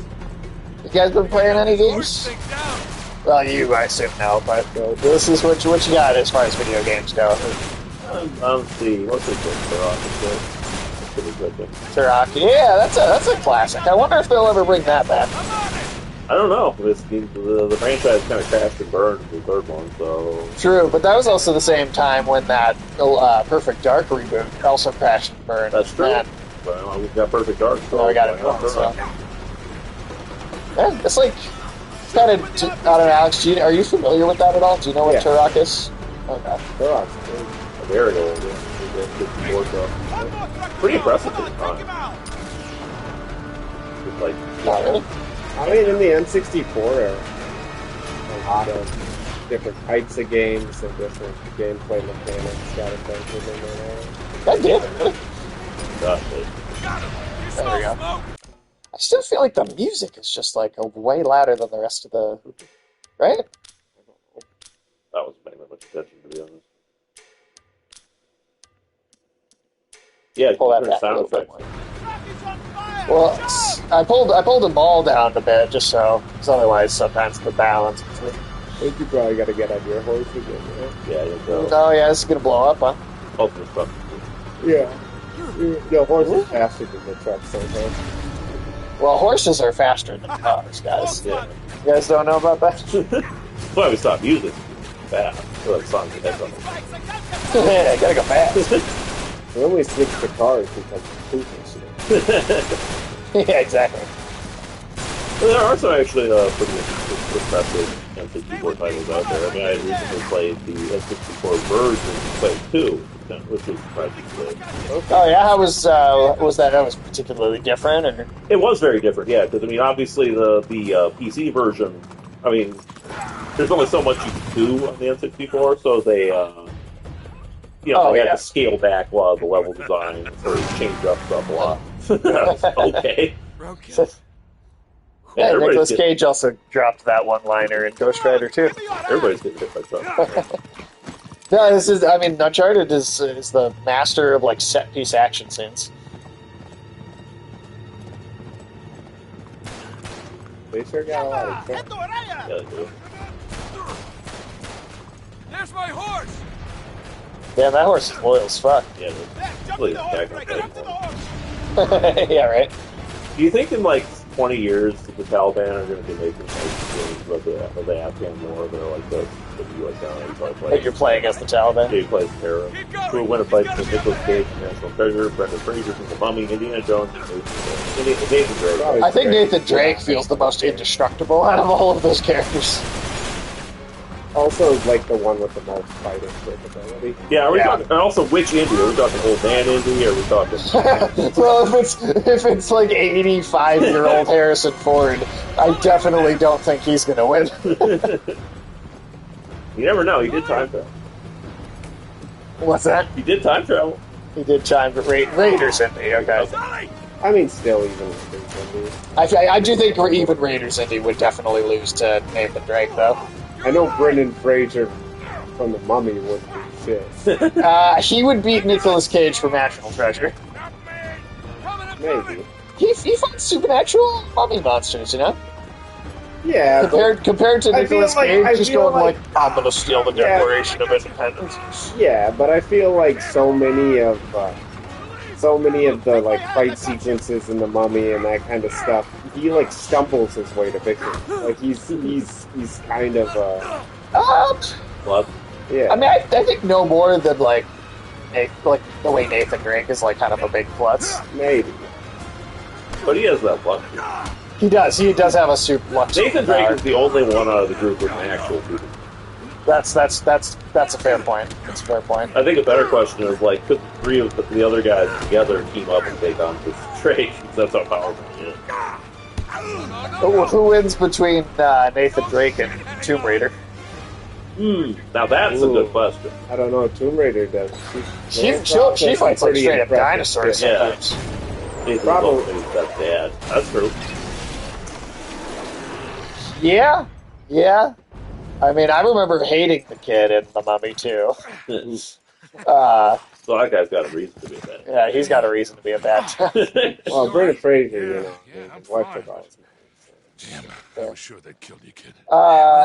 You guys been playing any games? Things down. Well, you, I assume, no, but this is what you got as far as video games go. Let's see. What's it good? That's pretty good. Turok, yeah, that's a classic. I wonder if they'll ever bring that back. I'm on it. I don't know. The franchise kind of crashed and burned the third one, so... True, but that was also the same time when that Perfect Dark reboot also crashed and burned. That's true. Man, Well, we've got Perfect Dark. well, we got it going, so... Yeah, it's like... Kind of, I don't know, Alex, are you familiar with that at all? Do you know what Turok is? Okay. Turok's Very old. Yeah. Pretty impressive at the time. It's like... Not really. I mean, in the N64 era, a lot of different types of games and different gameplay mechanics got invented in that era. That did, really? Exactly. There we go. I still feel like the music is just like way louder than the rest of the... Right? That was paying that much attention, to be honest. Yeah, Pull that turn back a sound little bit effects. more. Well, I pulled the ball down a bit just so, because otherwise sometimes the balance between... I think you probably got to get on your horse again, right? Yeah, you go. Oh yeah, this is gonna blow up, huh? Ultimate stuff. Yeah. The horse is faster than the truck sometimes. Well, horses are faster than cars, guys. Yeah. You guys don't know about that? That's why we stopped using it. Fast. Well, that song had something. Yeah, gotta go fast. When we switch to cars, because poop and shit. Yeah, exactly. Well, there are some actually pretty impressive N64 titles out there. I mean, I recently played the N64 version, played 2, which was surprisingly good. Oh yeah, how was that? That was particularly different, or? It was very different, yeah, because I mean, obviously the PC version, I mean, there's only so much you can do on the N64, so they, they had to scale back a lot of the level design or change up stuff a lot. Okay. Yeah, Nicolas Cage also dropped that one-liner in Ghost Rider too. Everybody's getting hit by stuff. No, this is. I mean, Uncharted is the master of like set piece action scenes. They sure got a lot of crap. Yeah, they do. There's my horse! Damn, that horse is loyal as fuck. Yeah, Jump please, to the horse, back up, Breaker! back Jump to the up. horse! Yeah, right. Do you think in like 20 years the Taliban are going to be making like games where they Afghan war? They're like the U.S. Army. But you're playing as the Taliban. He plays terror. Who will win a fight with Nicolas Cage, National Treasure, Brendan Fraser from The Mummy, Indiana Jones, and Nathan Drake. I think Nathan Drake feels the most indestructible out of all of those characters. Also, like the one with the most fighting capability. Yeah, are we Yeah. talking? And also, which Indy? Are we talking old man Indy? Or are we talking? Well, if it's like 85-year-old Harrison Ford, I definitely don't think he's gonna win. You never know. He did time travel. What's that? He did time travel. He did time for Raiders Indy. Okay, Sully! I mean, still, even I do think even Raiders Indy would definitely lose to Nathan Drake, though. I know Brendan Fraser from The Mummy would be shit. He would beat Nicolas Cage for National Treasure. Not me! Coming, Maybe. He fights supernatural mummy monsters, you know. Yeah, but, Compared to I feel Nicolas like- Cage, I just feel going like, like- I'm gonna steal the Yeah. Declaration of Independence. yeah, but I feel like so many of the like fight sequences in The Mummy and that kind of stuff, he like stumbles his way to victory. Like he's kind of Well, yeah. I mean, I think no more than like the way Nathan Drake is like kind of a big klutz. Maybe. but he has that luck. He does have a super luck. Nathan Drake superpower. is the only one out of the group with an actual super. That's a fair point. That's a fair point. I think a better question is like, could the three of the other guys together team up and take on this Drake? That's how powerful he is. Who wins between Nathan Drake and Tomb Raider? Now that's a Ooh. good question. I don't know. Tomb Raider does. She fights like straight up dinosaurs Yeah. sometimes. Nathan's Probably. always that dad. That's true. Yeah. I mean, I remember hating the kid in The Mummy too. So that guy's got a reason to be that. Yeah, he's got a reason to be a bad guy. Well, Brendan Fraser, you know, Yeah, I'm his wife fine. took all his money. Damn, I was sure they killed you, kid.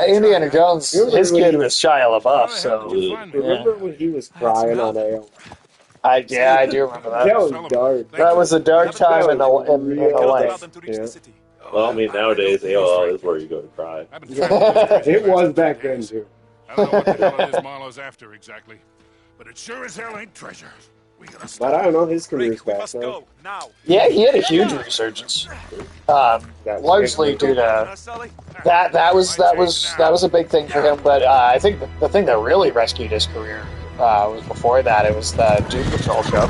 Indiana Jones, his kid was Shia LaBeouf, so Remember when he was crying on AO? I do remember That that. was dark. That was a dark time in the life. Yeah. Well, I mean, nowadays AOL is where you go to cry. I've been trying to get this It was back then too. I don't know what the hell it is Marlowe's after exactly, but it sure as hell ain't treasure. We gotta stop. But I don't know. His career's Rick, we back must now. go now. Yeah, he had a huge resurgence. Largely due to Sully? that was a big thing for him. But I think the thing that really rescued his career was before that. It was the Doom Patrol show.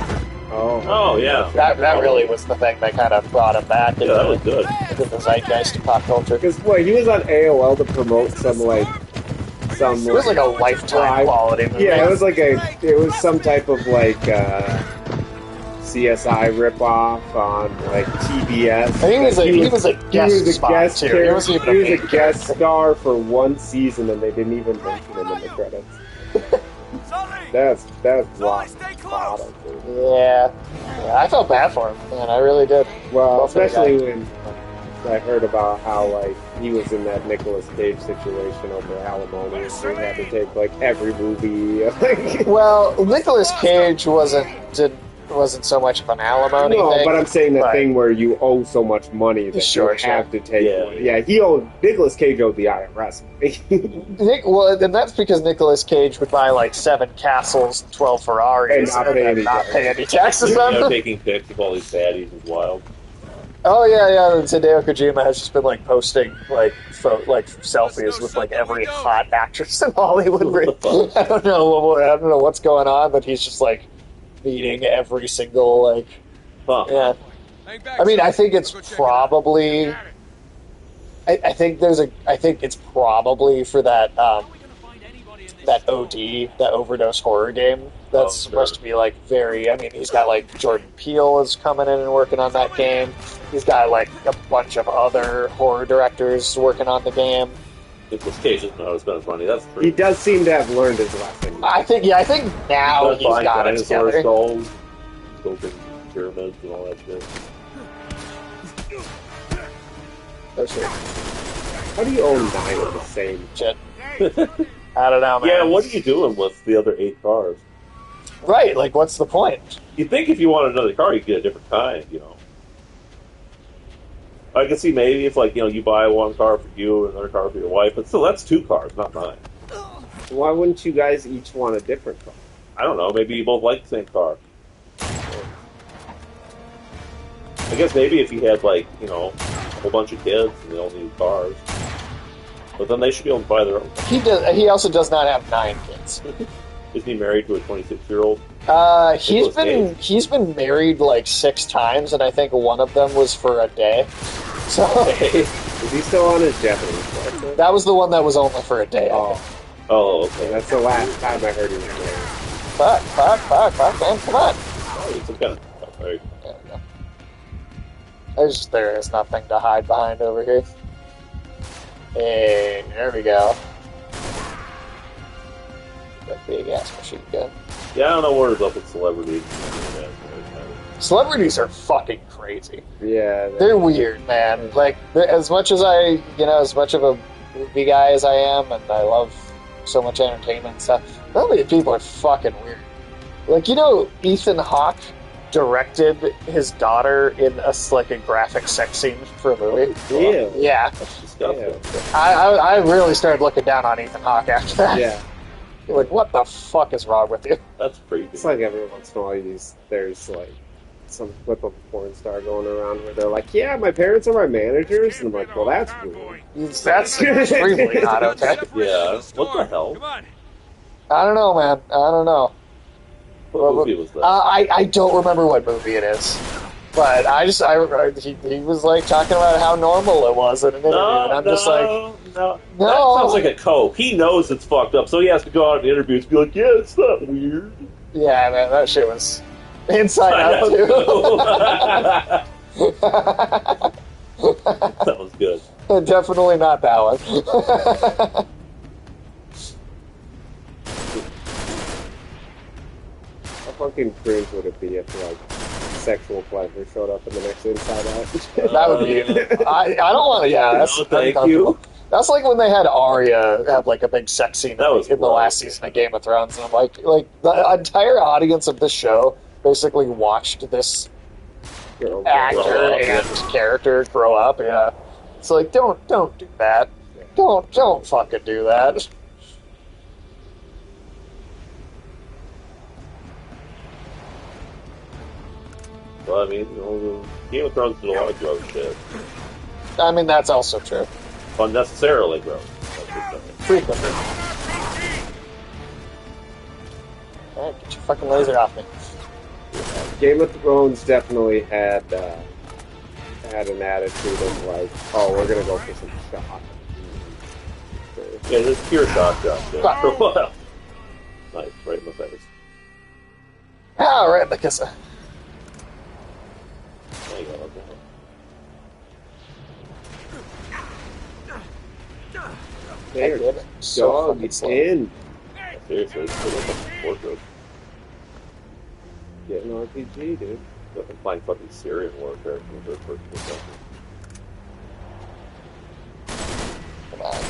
Oh, yeah. That really was the thing that kind of brought him back Yeah, that was good. into the zeitgeist of pop culture. Because he was on AOL to promote some It was like a lifetime quality movie. Yeah, it was some type of like CSI ripoff on like TBS. And he was a guest spot, too. He wasn't even a main guest character. star for one season, and they didn't even mention him in the credits. That's rock bottom. Dude. Yeah, I felt bad for him, man. I really did. Well, Well, for the especially when I heard about how like he was in that Nicolas Cage situation over alimony, and so he had to take like every movie. Well, Nicolas Cage wasn't so much of an alimony No, thing. but I'm saying the but- thing where you owe so much money that Sure, you have to take. Yeah. Yeah, he owed Nicolas Cage owed the IRS. And that's because Nicolas Cage would buy like 7 castles and 12 Ferraris And not pay then any not taxes. pay any taxes You on know, them. taking pics of all these baddies is wild. Oh yeah. And Hideo Kojima has just been like posting like selfies with like every hot actress in Hollywood. I don't know what's going on, but he's just like meeting every single like. Huh. Yeah. I mean, I think it's probably. I think it's probably for that that OD, that overdose horror game. That's supposed to be like very. I mean, he's got like Jordan Peele is coming in and working on that game. He's got like a bunch of other horror directors working on the game. Nicolas Cage doesn't know how to spend his money. That's true. He does seem to have learned his lesson. I think now he's buying got it dinosaur together. skulls, building pyramids, and all that shit. Oh, shit. How do you own 9 of the same? Shit. I don't know, man. Yeah, what are you doing with the other 8 cars? Right, like, what's the point? You'd think if you wanted another car, you'd get a different kind, you know. I can see maybe if, like, you know, you buy one car for you and another car for your wife, but still, that's 2 cars, not 9. Why wouldn't you guys each want a different car? I don't know, maybe you both like the same car. I guess maybe if you had, like, you know, a whole bunch of kids and they all need cars. But then they should be able to buy their own car. He also does not have 9 kids. Isn't he married to a 26-year-old? He's been married like 6 times, and I think one of them was for a day. So Is he still on his Japanese license? that was the one that was only for a day. Oh, okay. That's the last time I heard he was married. Fuck, man, come on. Oh, it's some kind of... Right. There we go. There is nothing to hide behind over here. Hey, there we go. That big ass machine gun. Yeah, I don't know what is up with celebrities. Celebrities are fucking crazy. Yeah. They're weird, man. Like, as much as as much of a movie guy as I am, and I love so much entertainment and stuff, some of these people are fucking weird. Like, you know, Ethan Hawke directed his daughter in a graphic sex scene for a movie. Yeah. Yeah. That's disgusting. I really started looking down on Ethan Hawke after that. Yeah. Like, what the fuck is wrong with you? That's creepy. It's like every once in a while there's like some clip of a porn star going around where they're like, yeah, my parents are my managers. And I'm like, well, that's weird. That's extremely not okay. Yeah. What the hell? I don't know, man. I don't know. What movie was that? I don't remember what movie it is. But he was like talking about how normal it was in an interview, and I'm just like, no. That sounds like a cope. He knows it's fucked up, so he has to go out in interviews and be like, yeah, it's not weird. yeah, man, that shit was inside out too. That was good. Definitely not that one. How fucking cringe would it be if like sexual pleasure showed up in the next Inside Out? That would be. I don't want to. Yeah, that's no, thank you. That's like when they had Arya have like a big sex scene in the rough. last season of Game of Thrones, and I'm like the entire audience of this show basically watched this actor and character grow up. Yeah, it's like don't do that. Don't fucking do that. Well, I mean, you know, Game of Thrones did a lot of gross shit. I mean, that's also true. Unnecessarily gross. Frequently. Alright, get your fucking laser off me. Game of Thrones definitely had an attitude of like, oh, we're gonna go for some shock. Yeah, there's pure shock job there for a while. Nice, right in the face. Ah, right in the kisser. There you go, okay. There, did it. So dog, fucking it's slow. in. Seriously, it's still a fucking wardrobe. Get an RPG, dude. Fucking playing fucking Syrian warfare from the first perspective. Come on.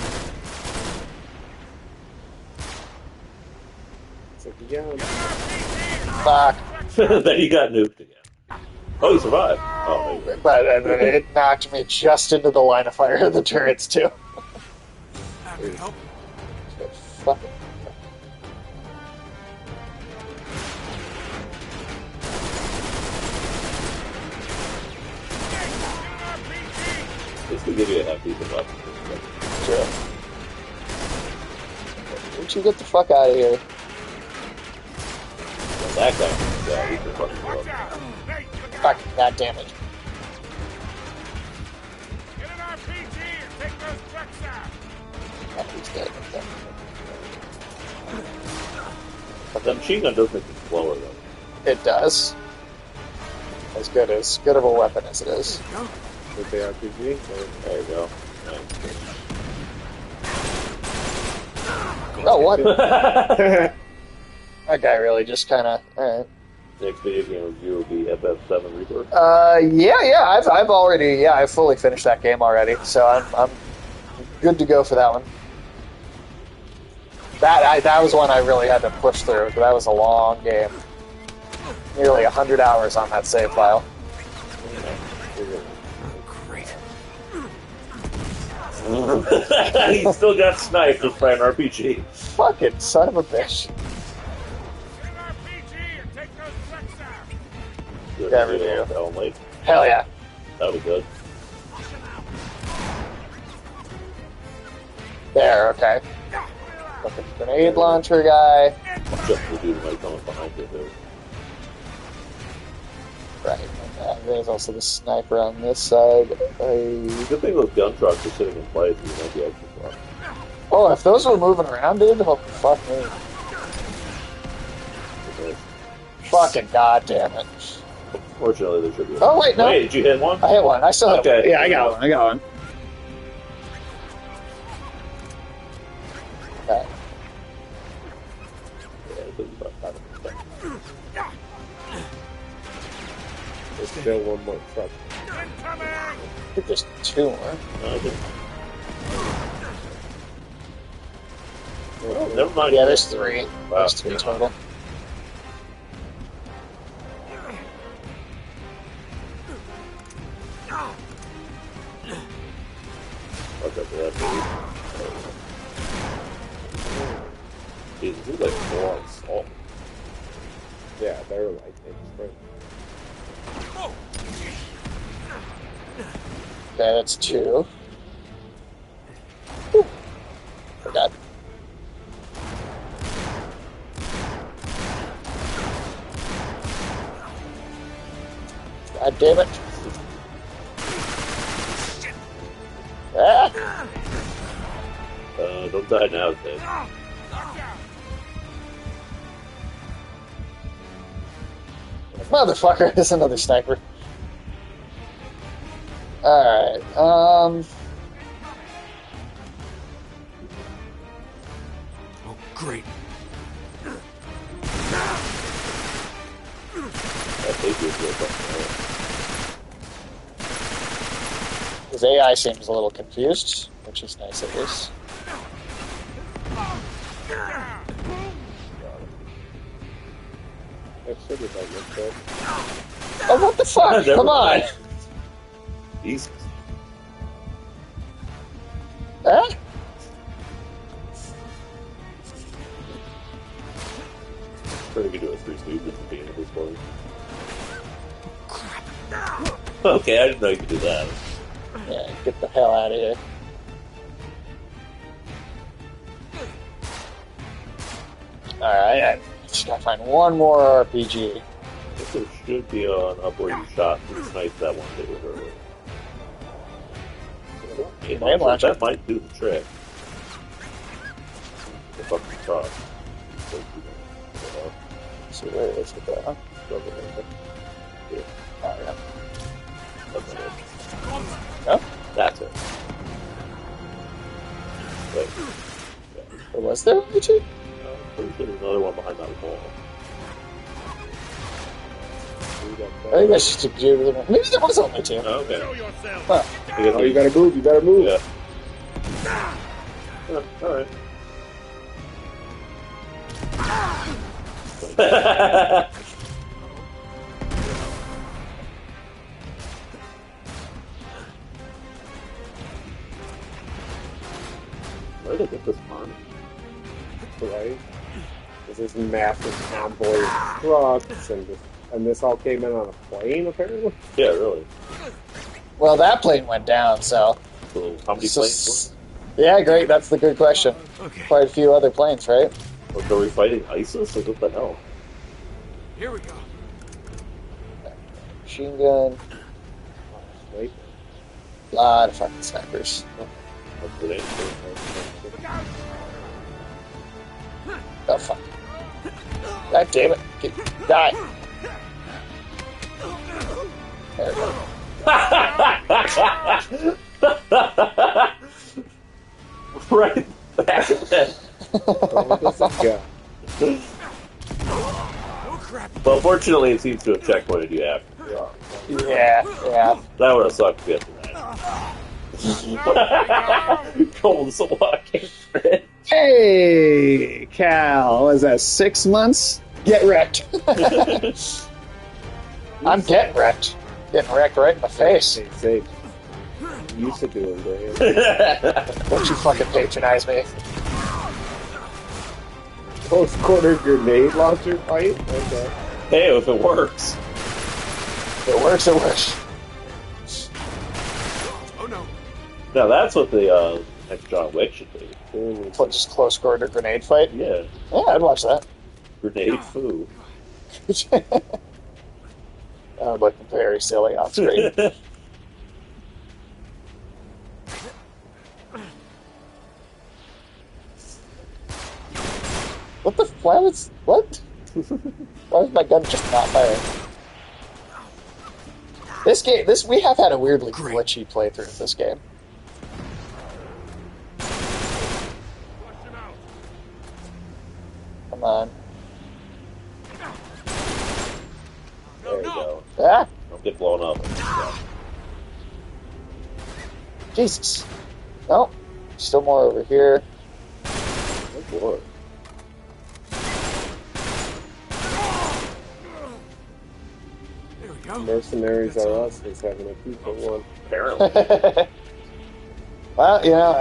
It's like, yeah. Fuck. Then he got nuked again. Oh, he survived. Oh, there you go. But it knocked me just into the line of fire of the turrets, too. Fuck. This could give you a half-decent weapon. Sure. Won't you get the fuck out of here? Well, that guy, yeah, he can fucking go up. Fuck, that damage. Get an RPG and take those trucks out. Oh, he's dead. But the machine gun does make it slower, though. It does. As good of a weapon as it is. With the RPG. There you go. Nice. Oh, what? Yeah, That guy really just kind of. All right. Next video game review will be FF7 Rebirth. Yeah. I've already. Yeah, I've fully finished that game already, so I'm good to go for that one. That was one I really had to push through. That was a long game. Nearly 100 hours on that save file. Great. He still got sniped just by an RPG. Fucking son of a bitch. Bring RPG and take those trucks out. Good Yeah, video. review. Only. Hell yeah. That was good. There, okay. Fucking grenade launcher guy. Just the dude like coming behind you, too. Right. And there's also the sniper on this side. Good thing those gun trucks are sitting in place. You might be extra far. Oh, if those were moving around, dude, oh, fuck me. Fucking goddamn it. Fortunately, there should be. Oh, wait, no. Wait, did you hit one? I hit one. I still hit Okay. one. Yeah, I got one. I got one. Okay. Yeah, it was about 5%. there's still one more truck. Incoming! I think there's two more. Okay. Well, never mind. Yeah, there's three. Wow. There's three total. Watch out for that, dude. Jesus, he's like full on salt. Yeah, they're like it's Okay, that's two. Whew. Forgot. God damn it. Ah! Don't die now, Dave. Motherfucker, there's another sniper. Alright, Oh, great. That big dude's real fucking his AI seems a little confused, which is nice at least. that should have like looked good. Oh, what the fuck? Never Come on! mind. Jesus. Huh? Pretty good to a Three Stooges at the end of this one. Okay, I didn't know you could do that. Yeah, get the hell out of here. Alright, I just gotta find one more RPG. I guess there should be an up where you shot and sniped that one that was earlier. Hey, Name launcher. that might do the trick. The fucking truck. Let's see, where is it though? Yeah, Oh, yeah. that's it. No? That's it. Wait. Or was there RPG? Pretty sure there's another one behind that wall. I think that's just a dude. Maybe there was only two. Oh, okay. Show yourself! Huh. I guess Oh, you gotta move, you gotta move. Yeah. Alright. Where did they get this from? Right? There's this massive convoy of trucks, and this all came in on a plane, apparently? Yeah, really. Well, that plane went down, so. So, how many So- planes? Yeah, great. That's the good question. Okay, Quite a few other planes, right? Like, are we fighting ISIS? Like, what the hell? here we go. Machine gun. Wait. Lot of fucking snipers. What's the name? Oh, fuck. God damn it. Die. There we go. Right back at that. Oh, does it go? Oh, crap. Well, fortunately, it seems to have checkpointed you after. Yeah. That would have sucked to get to that. Cold's walking. Hey, Cal, was that 6 months? Get wrecked. I'm getting wrecked. Getting wrecked right in the face. Stay safe. You used to do it, Graham. Don't you fucking patronize me. Close quarter grenade launcher fight? Okay. Hey, if it works. If it works, it works. Oh, no. Now that's what the next John Wick should be. What, just close quarter grenade fight? Yeah, Yeah, I'd watch that. grenade foo. That would look very silly on screen. What the? Why was what? Why was my gun just not firing? This game, we have had a weirdly glitchy playthrough of this game. Come on. There you go. Ah, Don't get blown up. Jesus. No, still more over here. Oh boy. There we go. Mercenaries That's are all. us is having a 2-for-1. Apparently. Well, you know,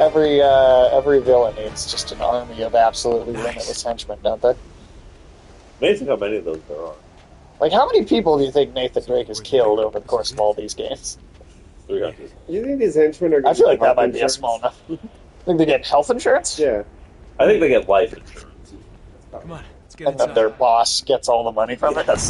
every villain needs just an army of absolutely limitless henchmen, don't they? Amazing how many of those there are. Like, how many people do you think Nathan Drake has killed over the course of all these games? 300. You think these henchmen are I feel like that health might be a insurance? small enough. Think they get health insurance? Yeah. I think they get life insurance. Come on, let's get And then inside. their boss gets all the money from it? Yes,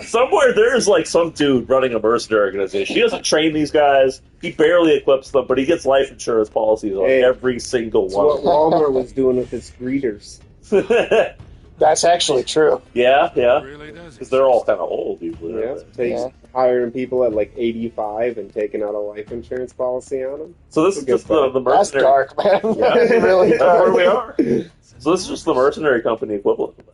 somewhere there's like some dude running a mercenary organization. He doesn't train these guys. He barely equips them, but he gets life insurance policies on Hey, every single It's one what of them. Walmart was doing with its greeters. That's actually true. Yeah, yeah. Really does Because they're all kind of old usually. Yeah. aren't they? They hiring people at like 85 and taking out a life insurance policy on them. So this is just the That's mercenary. dark, man. Yeah. That's really That's dark. where we are. So this is just the mercenary company equivalent of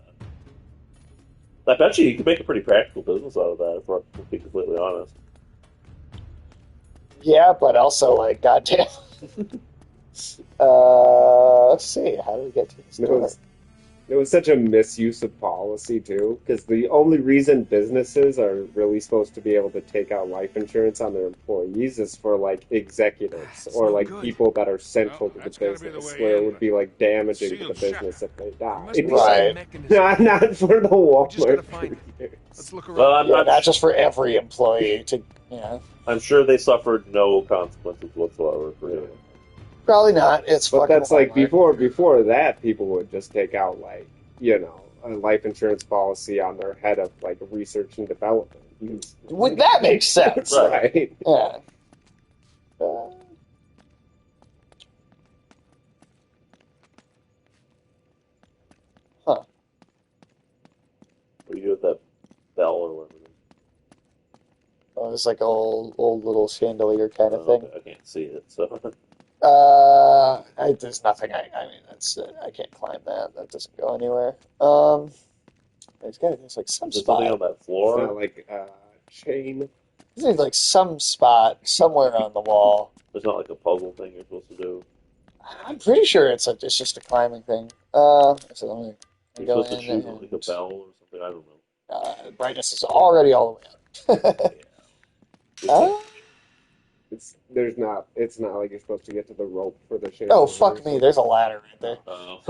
that. I bet you could make a pretty practical business out of that, if I'm to be completely honest. Yeah, but also, like, goddamn. Let's see. How do we get to this door? It was such a misuse of policy too, because the only reason businesses are really supposed to be able to take out life insurance on their employees is for like executives or not like good. people that are central Well, to the that's gotta be the business, way where it in. would be like damaging to the Sealed business if they There die. must be Right. some mechanism. Not for the just gotta Walmart. find it. Let's look around. Well, I'm Yeah, not. not just for every employee to, you know. I'm sure they suffered no consequences whatsoever for doing it. Probably not. It's But fucking that's like Walmart. before that, people would just take out like a life insurance policy on their head of like research and development. Well, that makes sense. Right. Yeah. Huh. What do you do with that bell or whatever? Oh, it's like an old little chandelier kind of thing. I can't see it, so. There's nothing. I mean, that's I can't climb that. That doesn't go anywhere. There's like some There's something on spot. that It's floor. not like chain. There's like some spot somewhere on the wall. There's not like a puzzle thing you're supposed to do. I'm pretty sure it's just a climbing thing. So let me You're go supposed to in choose like a and bell or something. I don't know. brightness is already all the way up. It's not like you're supposed to get to the rope for the chain. Oh fuck me! There's a ladder right there. Oh.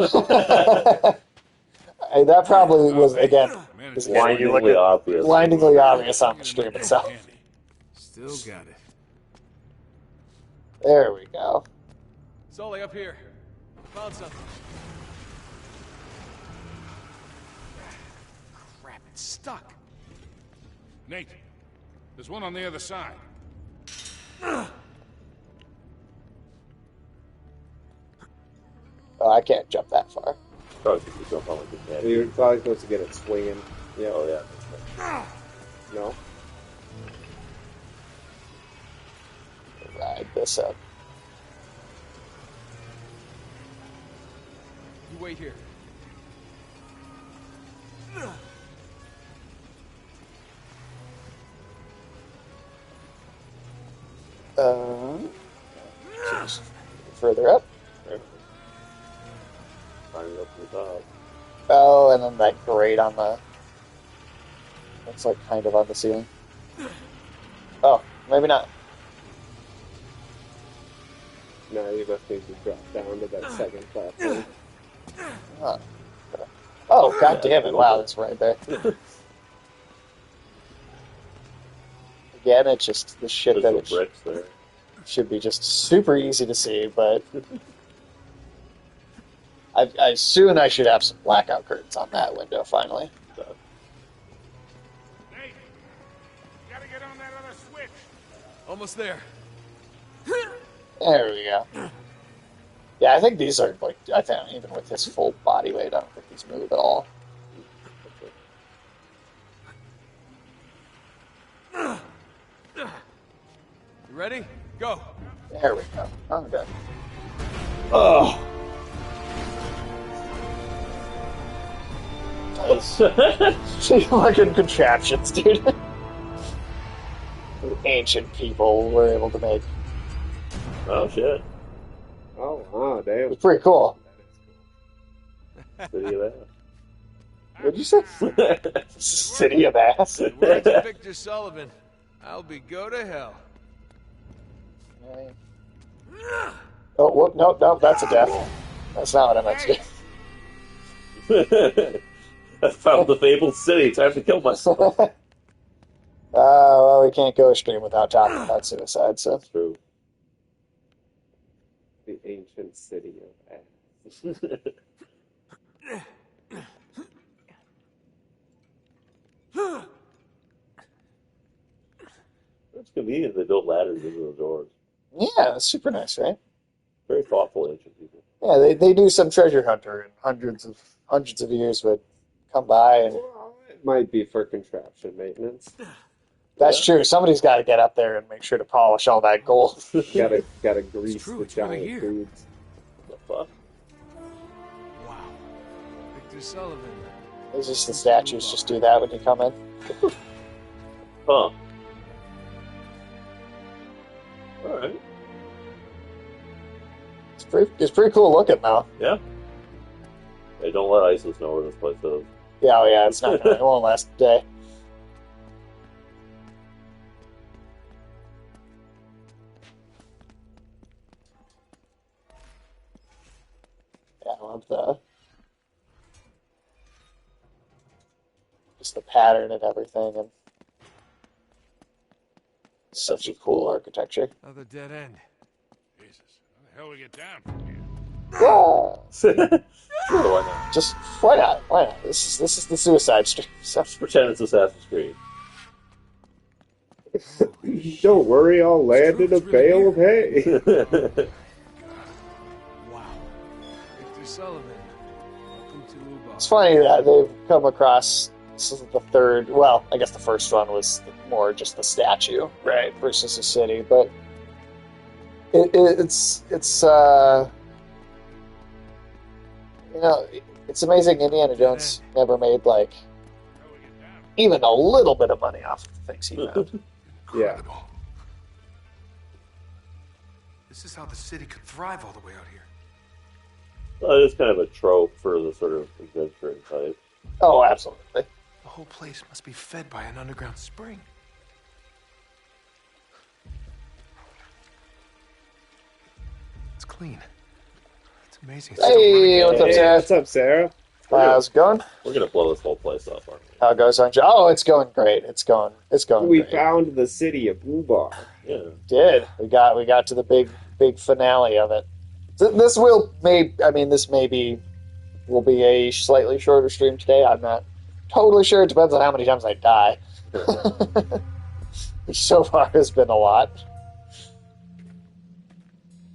Hey, that probably was again Man, is it's again, you look Blindingly at obvious. blindingly obvious on the stream itself. handy. Still got it. There we go. Sully, up here. Found something. Crap, it's stuck. Nate, there's one on the other side. Oh, I can't jump that far. Probably because you jump on like a cat. You're probably supposed to get it swinging. Yeah. Oh yeah. No. Ride this up. You wait here. Just further up. Climbing up to the top. Oh, and then that grate on the... That's like kind of on the ceiling. Oh, maybe not. No, you must need to drop down to that second platform. Huh. Oh, god damn it. Wow, that's right there. Again, it's just the shit There's that some it bricks there. should be just super easy to see, but I soon I should have some blackout curtains on that window finally. Nate, you gotta get on that other switch. Almost there. There we go. Yeah, I think these are like, I think even with his full body weight, I don't think these move at all. You ready? Go. There we go. Oh, good. Oh, Fucking contraptions, dude. Ancient people were able to make. Oh shit! oh wow, damn. It's pretty cool. City of that. What'd you say? City of ass. The words of Victor Sullivan. I'll be go to hell. Oh, whoop, nope, that's a death. That's not what I meant to do. I found the fabled city. Time to kill myself. Well, we can't go a stream without talking about suicide, so. That's true. The ancient city of ass. It's convenient they built ladders into the doors. Yeah, that's super nice, right? Very thoughtful ancient people. Yeah, they do some treasure hunter, and hundreds of years would come by, and Well, it might be for contraption maintenance. that's true. Somebody's got to get up there and make sure to polish all that gold. Gotta grease true, the it's really giant here. dudes. What the fuck? Wow. Victor Sullivan. It's just the statues just do that when you come in. Huh. Alright. It's pretty cool looking though. Yeah. Hey, don't let ISIS know where this place is. Yeah, oh yeah, it's not gonna, it won't last a day. Yeah, I love just the pattern and everything, and such a cool architecture. Another dead end. Jesus, how the hell we get down from here? Yeah. Sure, why not? Just why not? Why not? This is the Suicide Stream. So. Pretend it's Assassin's Creed. Don't worry, I'll land in a bale of hay. Wow. Victor Sullivan. Welcome to Ubar. It's funny that they've come across. This is the third. Well, I guess the first one was more just the statue, right, versus the city. But it's you know, it's amazing. Indiana Jones never made like even a little bit of money off of the things he made. Yeah. Incredible. This is how the city could thrive all the way out here. Well, it is kind of a trope for the sort of adventuring type. Oh, absolutely. The whole place must be fed by an underground spring. It's clean. It's amazing. It's Hey, what's up, Hey, Sarah? what's up, Sarah? How's it going? We're gonna blow this whole place up, aren't we? How it goes on? Oh, it's going great. It's going We great. found the city of Ubar. Yeah. Did we got to the big finale of it. This will be a slightly shorter stream today. I'm not totally sure. It depends on how many times I die. Which so far has been a lot.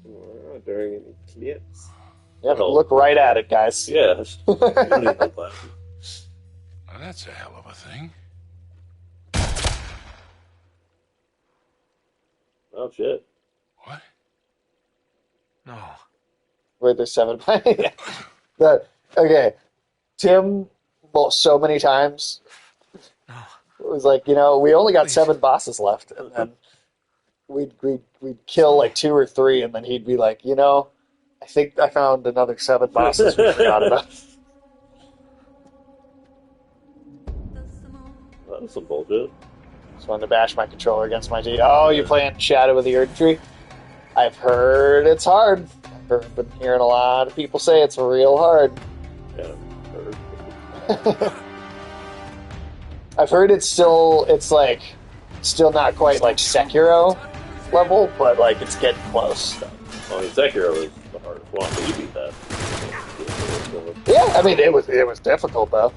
Wow, during any clips. Yeah, but look right at it, guys. Yeah. You don't need no glasses. Now that's a hell of a thing. Oh shit. What? No. Where there's 7 planets. Okay, Tim, so many times, it was like, we only got 7 bosses left, and then we'd kill like 2 or 3, and then he'd be like, I think I found another 7 bosses we forgot about. That was some bullshit. Just wanted to bash my controller against my G. Oh, you're playing Shadow of the Erdtree? I've heard it's hard. I've been hearing a lot of people say it's real hard. Yeah, I've heard it's still not quite like Sekiro level, but like it's getting close. Well, I mean, Sekiro is the hardest one, but you beat that. Yeah, I mean it was difficult though.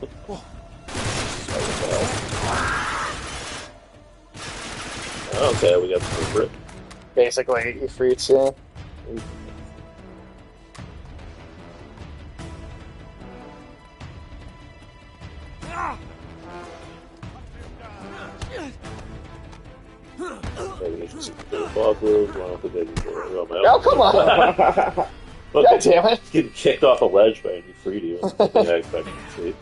Okay, we got some Brit. Basically, Ifrits, yeah. Oh, come on! God damn it! Getting kicked off a ledge by a new 3D. I expected to see.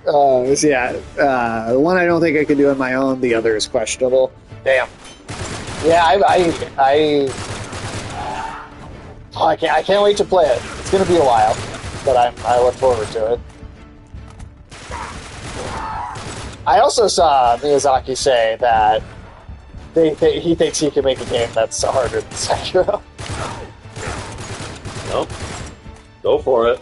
The one I don't think I can do on my own. The other is questionable. Damn. Yeah, I can't wait to play it. It's gonna be a while, but I look forward to it. I also saw Miyazaki say that he thinks he can make a game that's harder than Sekiro. Well, go for it.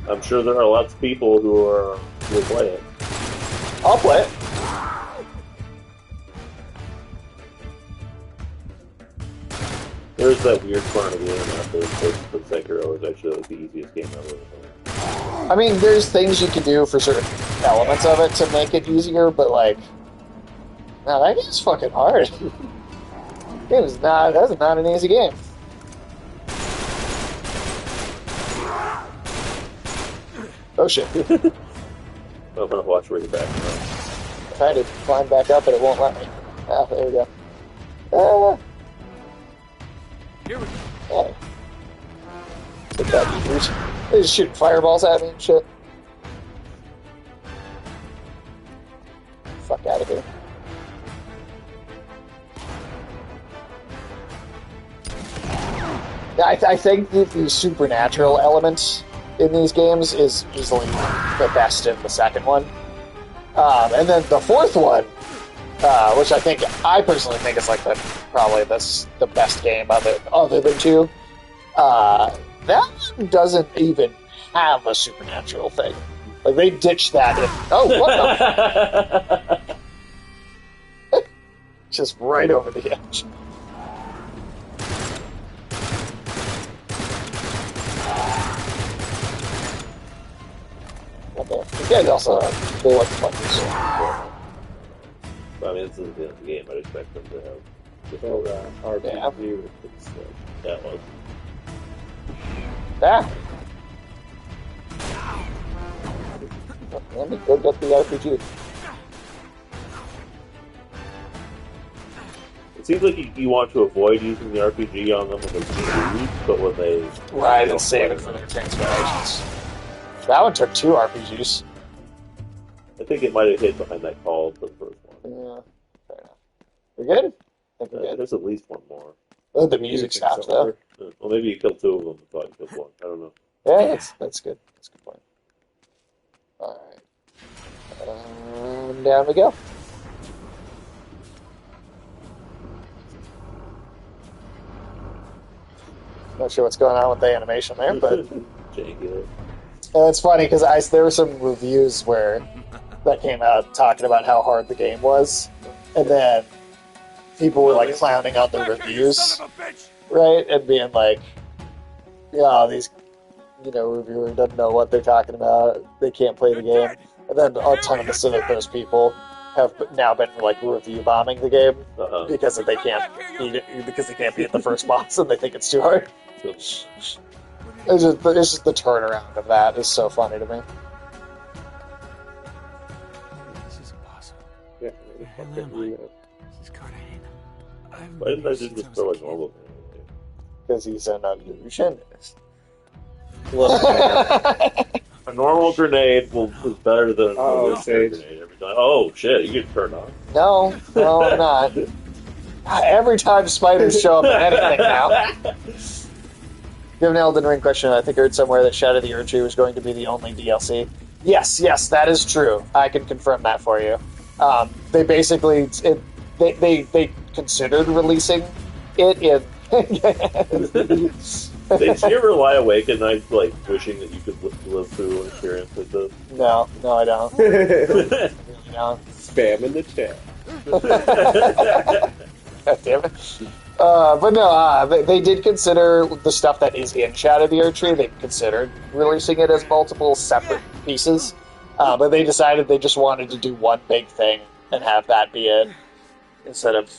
I'm sure there are lots of people who will play it. I'll play it. There's that weird part of the internet that Sekiro is actually like the easiest game ever. I mean, there's things you can do for certain elements of it to make it easier, but like, no, that game's fucking hard. That's not an easy game. Oh shit. I'm gonna watch where you're back. I'm trying to climb back up, but it won't let me. Ah, there we go. Here we go. Hey. Take that, they're just shooting fireballs at me and shit. Fuck out of here. I think that the supernatural elements in these games is easily the best in the second one. And then the fourth one, which I personally think is like probably the best game of it, other than 2. That one doesn't even have a supernatural thing. Like they ditched that in. Oh, what the? Just right over the edge. Okay. You guys also have bullet punches. I mean, this isn't the end of the game. I'd expect them to have just RPG. that was. Ah. Let me go get the RPG. It seems like you want to avoid using the RPG on them when they're used, but when they... Right, and save it for their transformations. That one took 2 RPGs. I think it might have hit behind that call for the first one. Yeah, fair enough. We're good? I think we're good. There's at least one more. Oh, the music stopped, though. Well, maybe you killed 2 of them. I thought you killed 1. I don't know. Yeah, that's good. That's a good point. Alright. Down we go. Not sure what's going on with the animation there, but... Janky. It's funny, because there were some reviews that came out talking about how hard the game was, and then people were, like, clowning out the reviews, right? And being like, yeah, these, reviewer doesn't know what they're talking about, they can't play the game. And then a ton of those people have now been, like, review bombing the game because they can't beat it, because they can't beat the first boss and they think it's too hard. It's just the turnaround of that is so funny to me. This is impossible. Yeah, This is Cartagena. Why didn't I just throw a normal game? Because he's an illusionist. Look, a normal grenade is better than a legendary Sage. grenade every time. Oh shit, you get turned on. No, I'm not. Every time spiders show up in anything now. You have an Elden Ring question. I think I heard somewhere that Shadow of the Erdtree was going to be the only DLC. Yes, that is true. I can confirm that for you. They basically they considered releasing it in. Did you ever lie awake at night, like wishing that you could live through an experience like this? No, I don't. Really don't. Spam in the chat. God damn it. But no, they did consider the stuff that is in Shadow of the Erdtree. They considered releasing it as multiple separate pieces, but they decided they just wanted to do one big thing and have that be it, instead of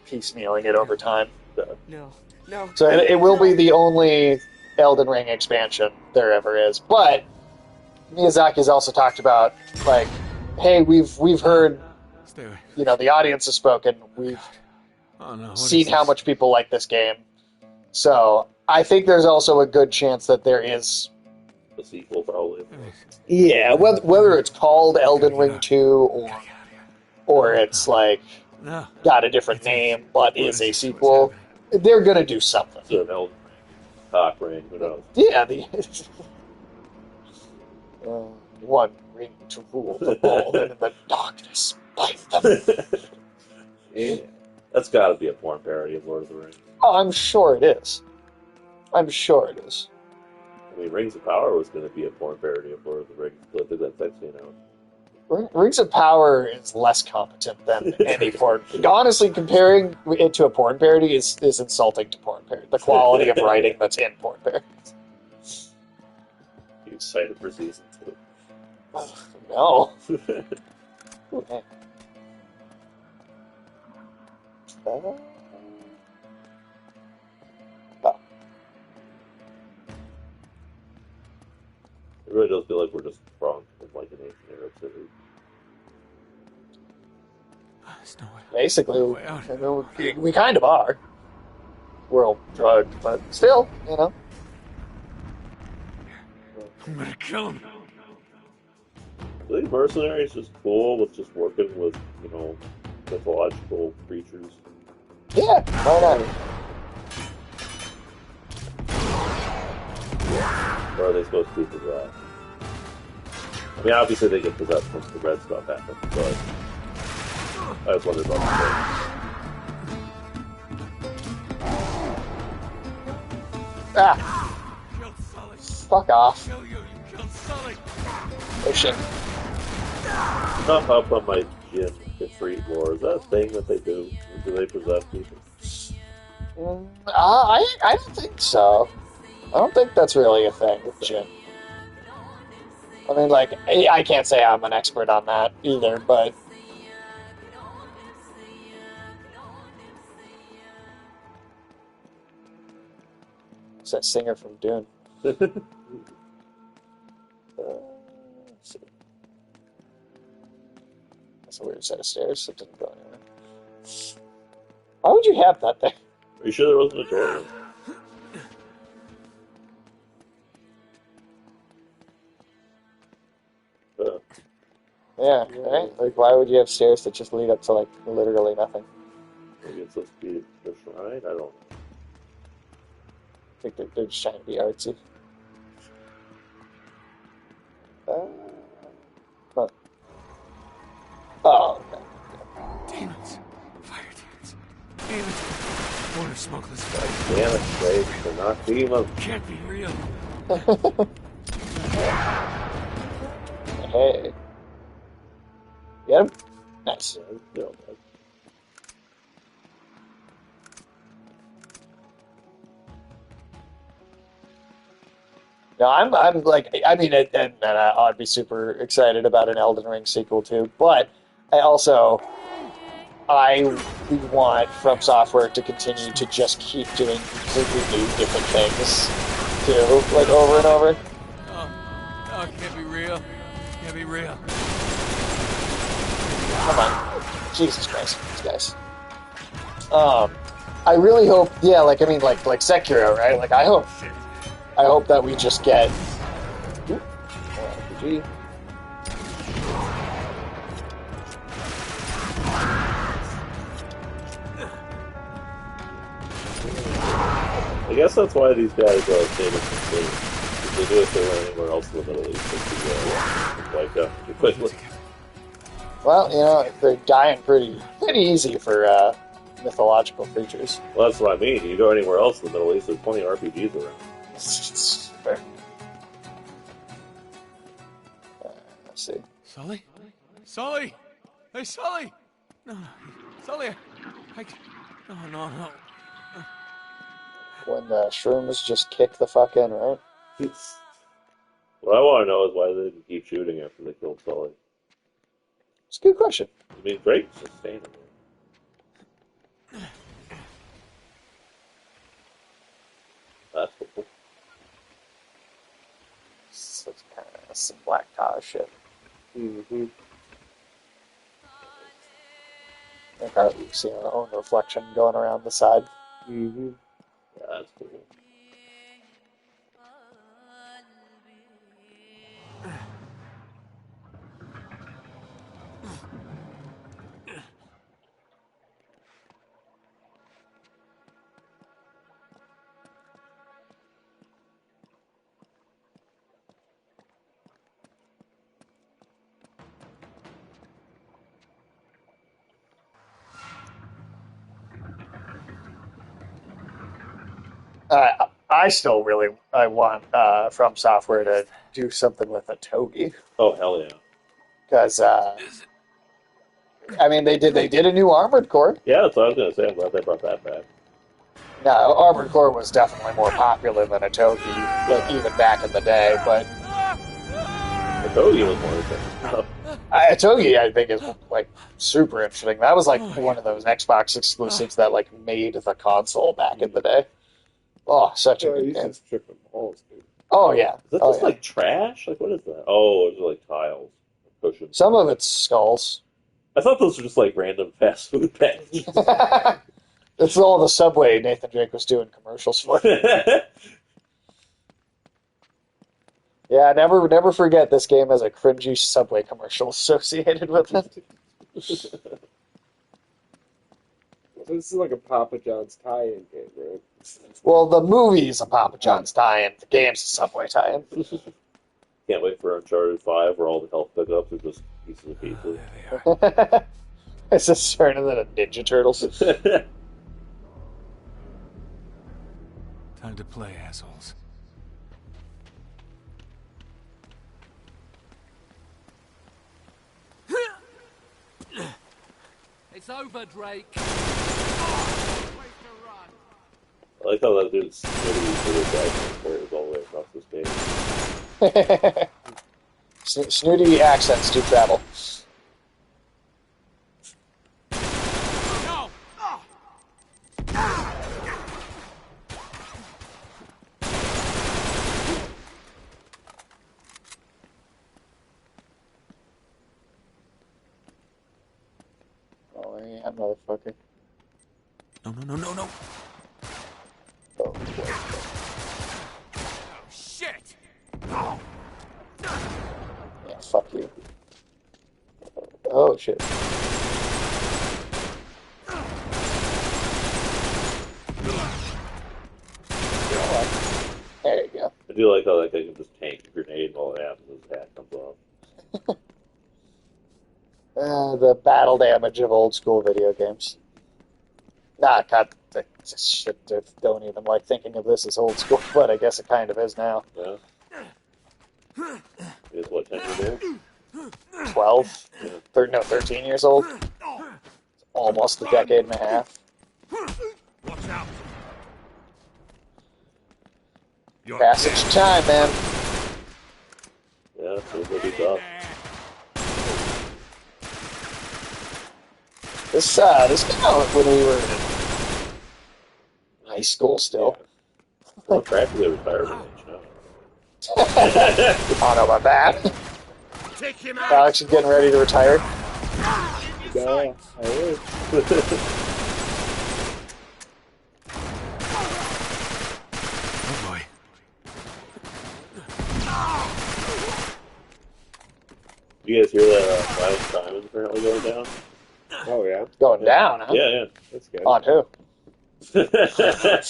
piecemealing it over time. No. So it will be the only Elden Ring expansion there ever is. But Miyazaki's also talked about, like, hey, we've heard, the audience has spoken. We've seen how much people like this game. So I think there's also a good chance that there is a sequel, probably. Yeah, whether it's called Elden Ring 2 or it's like got a different name but is a sequel, they're gonna do something. It's an Elden Ring, Cock Ring, who knows? Yeah, one ring to rule them all, and in the darkness fight them. Yeah. That's got to be a porn parody of Lord of the Rings. Oh, I'm sure it is. I mean, Rings of Power was going to be a porn parody of Lord of the Rings, but I think that's actually Rings of Power is less competent than any porn. Honestly, comparing it to a porn parody is insulting to porn parody. The quality of writing that's in porn parodies. You excited for season 2? No. Okay. Oh. It really does feel like we're just drunk in like an ancient Arab city. Basically, we kind of are. We're all drugged, but still, I'm gonna kill him. I think Mercenary is just cool with just working with, mythological creatures. Yeah, why not? Or are they supposed to be possessed? I mean, obviously they get possessed once the red stuff happens, but I just wondered about that. Ah! Fuck off. Oh shit. Not up on my gym Ifrit lore. Is that a thing that they do? Or do they possess people? I don't think so. I don't think that's really a thing with Jin. I mean, like, I can't say I'm an expert on that either, but... It's that singer from Dune. Let's see. That's a weird set of stairs. It didn't go anywhere. Why would you have that thing? Are you sure there wasn't a door? Yeah, right? Like, why would you have stairs that just lead up to, like, literally nothing? Maybe it's supposed to be the shrine? I don't know. I think they're just trying to be artsy. Huh. Oh, okay. Demons. Fire demons. Demons. Water smokeless. Damn it, Blade. They're not demons. Can't be real. Hey. Get him? Nice. No, I'm like, I mean, and I'd be super excited about an Elden Ring sequel too, but I want From Software to continue to just keep doing completely new, different things too, like over and over. Oh, it can't be real. Can't be real. Come on. Jesus Christ, these guys. I really hope, yeah, like Sekiro, right? Like, I I hope that we just get... RPG. I guess that's why these guys stayed in the state. If they do it, they went anywhere else in the Middle East. Quickly. Well, you know, they're dying pretty easy for mythological creatures. Well, that's what I mean. You go anywhere else in the Middle East, there's plenty of RPGs around. Fair. Let's see. Sully? Sully! Hey, Sully! No, Sully! No. When the shrooms just kick the fuck in, right? What I want to know is why they didn't keep shooting after they killed Sully. It's a good question. I mean, Drake's sustainable. That's cool. So it's kind of some black tar shit. Mm-hmm. Like our, see our own reflection going around the side. Mm-hmm. Yeah, that's cool. I still really want From Software to do something with a togi, Oh, hell yeah. because I mean they did a new Armored Core. Yeah, that's what I was going to say. I'm glad they brought that back. Now Armored Core was definitely more popular than a togi, like even back in the day. But The Togi was more interesting. a togi, I think, is like super interesting. That was like one of those Xbox exclusives that like made the console back in the day. Oh, such a So good he's game. just tripping balls, dude. Oh yeah. Is that Oh, just yeah. like trash? Like, what is that? Oh, it's like tiles. Cushions. Some of it's skulls. I thought those were just like random fast food packages. It's all the Subway Nathan Drake was doing commercials for. Yeah, never forget this game has a cringy Subway commercial associated with it. This is like a Papa John's tie-in game, right? Well, the movie is a Papa John's tie-in. The game's a Subway tie-in. Can't wait for Uncharted 5 where all the health pickups are just pieces of pizza. It's just turning into Ninja Turtles. Time to play, assholes. It's over, Drake. I like how that dude's really transported all the way across the stage. Snooty accents do travel. No! Oh, yeah, motherfucker. No. Oh, Shit! yeah, fuck you. Oh, shit. There you go. I do like how that guy can just tank a grenade while it happens, his hat comes off. The battle damage of old school video games. Nah, God, shit, don't even like thinking of this as old school, but I guess it kind of is now. Yeah. Is what, 10 years old? 12? 13 years old? Almost a decade and a half. Watch out! Passage of time, man. Yeah, so it'll be tough. This came out when we were in high school still. Well, practically retirement age now. I don't know about that. Take him out! Alex is getting ready to retire. Yeah, I would. Oh boy. You guys hear that Violent Simon apparently going down? Oh yeah. Going down, huh? Yeah, That's good. On who? yeah.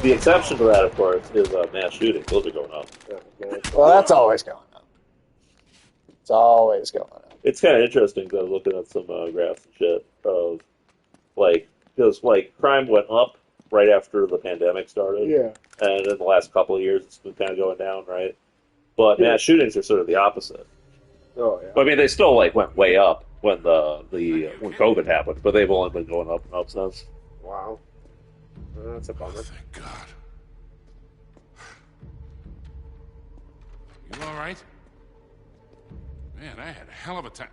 The exception to that, of course, is mass shootings. Those are going up. Well, that's always going up. It's always going up. It's kind of interesting because I was looking at some graphs and shit of because crime went up right after the pandemic started. Yeah. And in the last couple of years, it's been kind of going down, right? But mass shootings are sort of the opposite. Oh yeah. I mean, they still went way up when when COVID happened, but they've only been going up and up since. Wow. Well, that's a bummer. Thank God. You all right? Man, I had a hell of a time.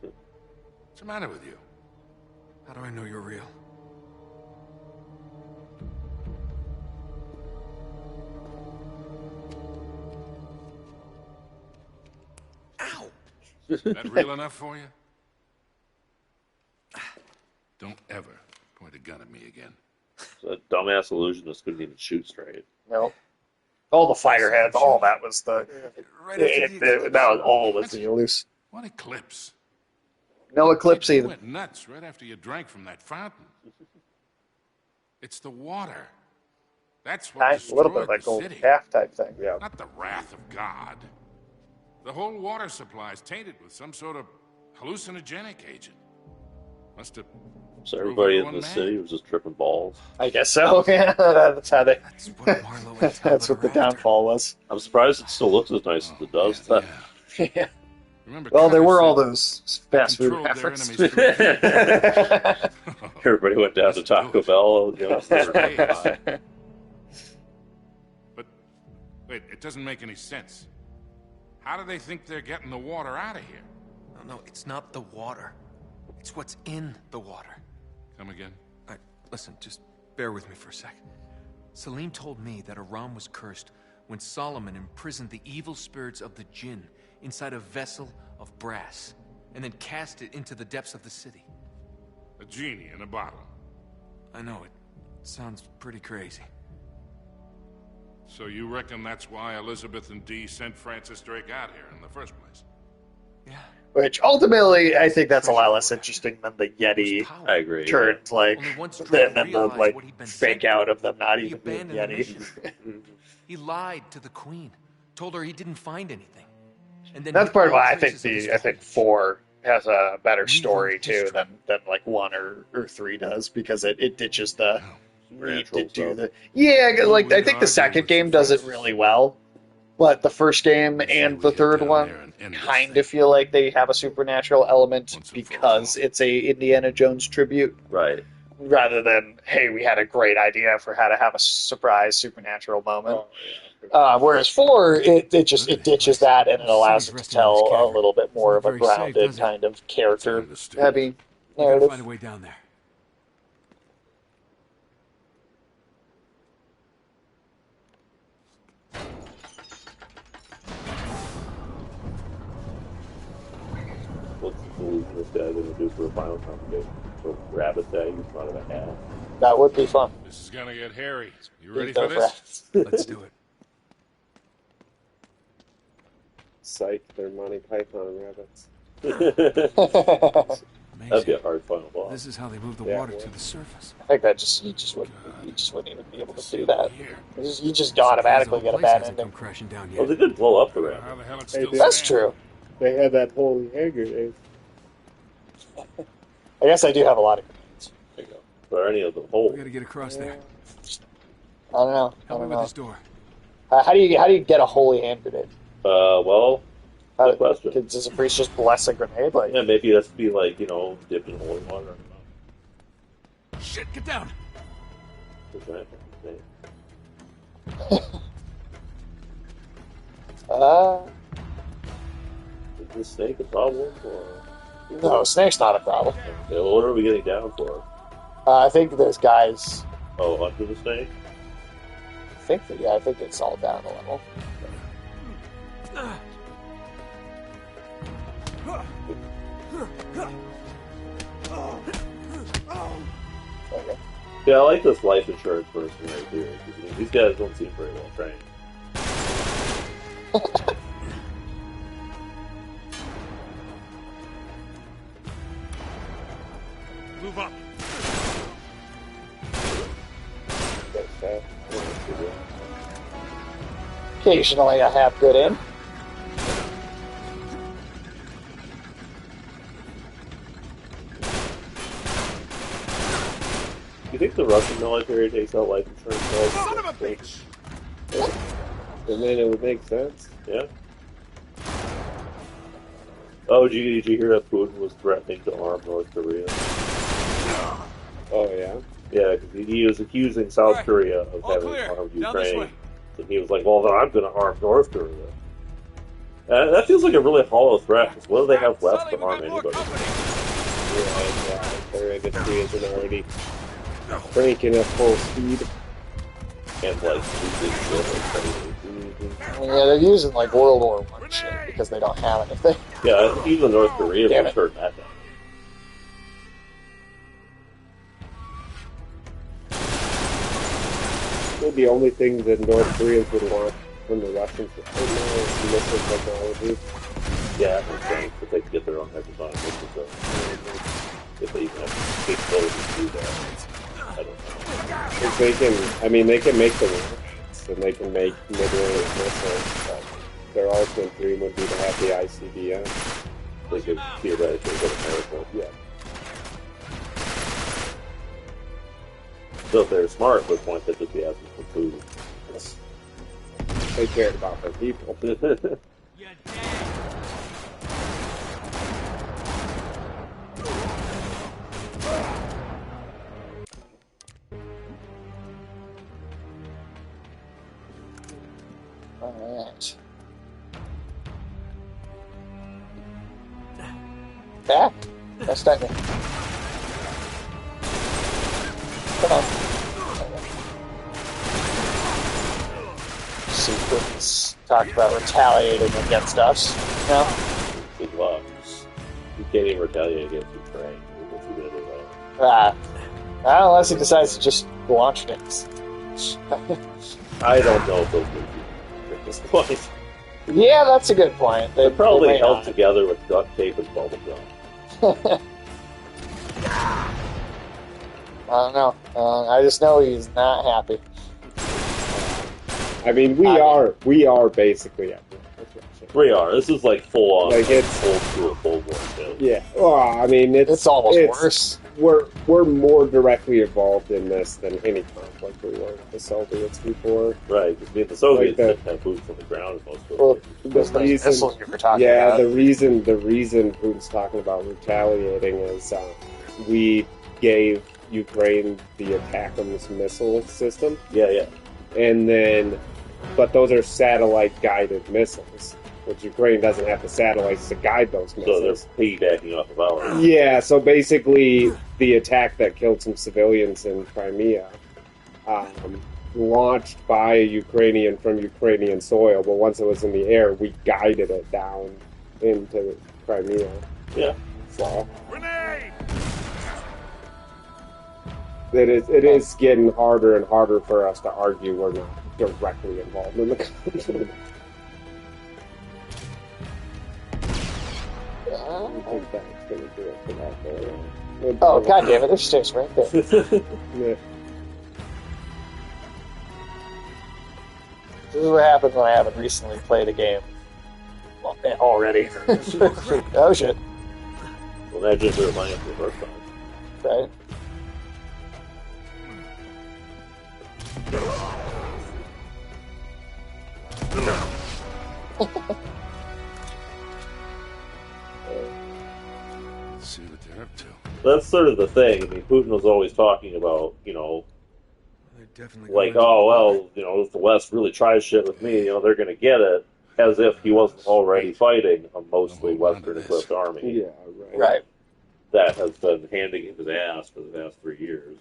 What's the matter with you? How do I know you're real? Ow! That real enough for you? Don't ever point a gun at me again. That dumbass illusionist couldn't even shoot straight. No. All the fire heads, all that was the... Right after the that was all was the illusion. What eclipse? No eclipse You either. went nuts right after you drank from that fountain. It's the water. That's what A little destroyed bit of that the golden city. calf type thing. Yeah. Not the wrath of God. The whole water supply is tainted with some sort of hallucinogenic agent. Must have. So everybody in One the man. city was just tripping balls. I guess so. Yeah, that's how they... That's what Marlowe and That's Talbot what the are after. downfall was. I'm surprised it still looks as nice as it does. Yeah. Yeah. Remember Well, there Cutter were all said those fast food controlled their efforts. enemies through fear. Everybody went down to Taco Bell. You know, But wait, it doesn't make any sense. How do they think they're getting the water out of here? No, it's not the water. It's what's in the water. Come again? Listen, just bear with me for a second. Salim told me that Aram was cursed when Solomon imprisoned the evil spirits of the jinn inside a vessel of brass, and then cast it into the depths of the city. A genie in a bottle. I know, it sounds pretty crazy. So you reckon that's why Elizabeth and Dee sent Francis Drake out here in the first place? Yeah. Which ultimately, I think that's a lot less interesting than the Yeti I agree. turned, like, Only once Drake then the realized like what he'd been fake sent out for, of them not he even being abandoned the Yeti. mission. He lied to the queen, told her he didn't find anything. And then That's hid part of all why I think traces of his 4 has a better story Rewrote too history. than like 1 or 3 does, because it ditches the need to Supernatural do stuff. the like Well, I we think the argue second with game the does it Francis. really well, but the first game Let's say and we the get third down one there and end this kind thing. of feel like they have a supernatural element Once and for because all. it's a Indiana Jones tribute, Right. rather than, hey, we had a great idea for how to have a surprise supernatural moment. Oh, yeah. Whereas 4, it ditches that and it allows it to tell a little bit more of a Not very safe, grounded does it? kind of character Understood. heavy We gotta narrative. find a way down there. What's the illusionist guy going to do for a final confrontation? So rabbit tag in front of a hat. That would be fun. This is gonna get hairy. You ready Please for don't this? Let's do it. Psych, they're Monty Python rabbits. That'd be Amazing. a hard final boss. This is how they move the Yeah, water well. to the surface. I think that you just wouldn't even be able to do that. Here. You just automatically The whole get a place bad hasn't come ending. crashing down Well, they yet. did blow up the How rabbit. the hell it's Hey, still That's standing? true. They had that holy hair grenade. I guess I do have a lot of grenades. There you go. Or any of the We whole. gotta get across there. I don't know. I Help me don't with know. this door. How do you get a holy hand grenade? Well, How, good question. Does a priest just bless a grenade? Like, Yeah, maybe it has to be like, dipped in holy water. Shit, get down! Is that- Is this snake a problem? Or no, snake's not a problem. okay, well, what are we getting down for? I think there's guys. Oh, under the snake? I think it's all down a level. Okay. Yeah, I like this life insurance person right here. 'Cause, these guys don't seem very well trained. Move up. Occasionally I have good aim. You think the Russian military takes out life insurance? Son of a bitch! And then it would make sense. Yeah. Oh, did you hear that Putin was threatening to arm North Korea? Oh, yeah? Yeah, because he was accusing South Korea of All having clear. armed Down this Ukraine. way. And he was like, well, then I'm going to arm North Korea. That feels like a really hollow threat, because what do they have left Sully, to we arm got more anybody? company. Yeah, their industry isn't already cranking at full speed. And, like, losing shit like crazy. Yeah, they're using like World War I shit because they don't have anything. Yeah, I think even North Korea Damn will it. turn that down. Well, the only thing that North Koreans would want from the Russians is missile technology. Yeah, that makes sense, but they can get their own hypersonic missiles. If they even have the capability to do that. I don't know. If they can, they can make the rockets and they can make mid-range missiles, but their ultimate dream would be to have the ICBM. They could theoretically go to America. Yeah. So if they're smart, at this point, they'd just be asking for food. They cared about their people. You're dead. Alright. Back? That's not me. Come on. Sequence talked about retaliating against us. No? Good luck. You can't even retaliate against Ukraine. What's he gonna do about it? Not unless he decides to just launch things. I don't know if those would be at this point. Yeah, that's a good point. They're probably may held not. together with duct tape and bubble gum. I don't know. I just know he's not happy. We are basically at war with Russia. We are. This is like full on, Like, it's- old school Cold War shit. Yeah. Well, It's almost worse. We're more directly involved in this than any conflict we were with the Soviets before. Right, because the Soviets Like didn't have boots on the ground in most of Well, it. those missiles you were talking Yeah, about. the reason Putin's talking about retaliating is we gave Ukraine the ATACMS missile system, Yeah. but those are satellite-guided missiles, which Ukraine doesn't have the satellites to guide those So they're missiles. piggybacking off of ours. Yeah, so basically, the attack that killed some civilians in Crimea, launched by a Ukrainian from Ukrainian soil, but once it was in the air, we guided it down into Crimea. Yeah. So Grenade! it is getting harder and harder for us to argue we're not directly involved in the conflict. I think that's going to do it for that. Oh, god damn it, there's stairs right there. Yeah. This is what happens when I haven't recently played a game already. Oh shit. Well, that just reminds me of the first time. Right. Let's see what they're up to. That's sort of the thing. I mean, Putin was always talking about, They're definitely like, going oh, well, if the West really tries shit with me, they're going to get it, as if he wasn't already fighting a mostly Hold on to Western-equipped army Yeah, right. Right. that has been handing him his ass for the past 3 years.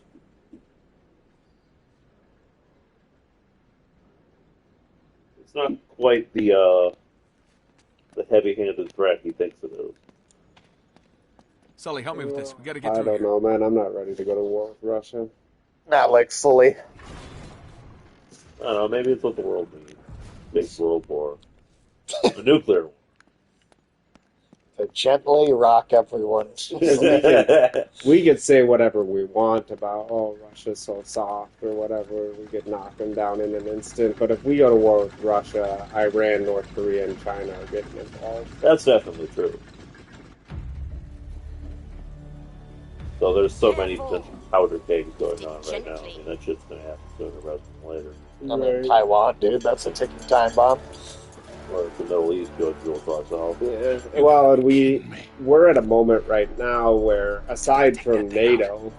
It's not quite the heavy-handed threat he thinks it is. Sully, help me with this. We gotta get I through don't here. know, man. I'm not ready to go to war with Russia. Not like fully. I don't know, maybe it's what the world needs. Big world war. A nuclear one. They gently rock everyone. We could say whatever we want about, oh, Russia's so soft or whatever. We could knock them down in an instant. But if we go to war with Russia, Iran, North Korea, and China are getting involved. That's definitely true. So there's so many potential powder kegs going on right now. I mean, that shit's going to happen sooner rather than later. I mean, Taiwan, dude, that's a ticking time bomb. Or the Middle East going to go ourselves. Yeah. Well, and we're at a moment right now where, aside from NATO,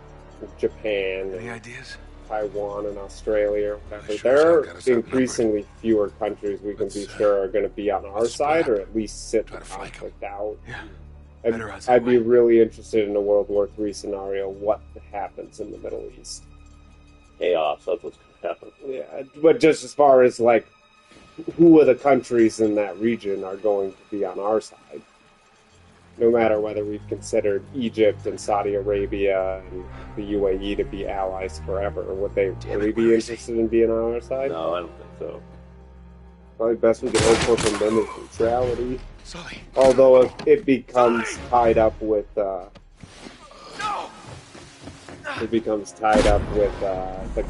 Japan, Any ideas? Taiwan, and Australia, or whatever, there are increasingly fewer countries we can be sure are going to be on our side, or at least sit the conflict out. Yeah. I'd be really interested in a World War III scenario. What happens in the Middle East? Chaos. That's what's going to happen. Yeah, but just as far as like, who are the countries in that region are going to be on our side? No matter whether we've considered Egypt and Saudi Arabia and the UAE to be allies forever, would they really be interested in being on our side? No, I don't think so. Probably best we can hope for from them is neutrality. Sully. Although if it becomes tied up with the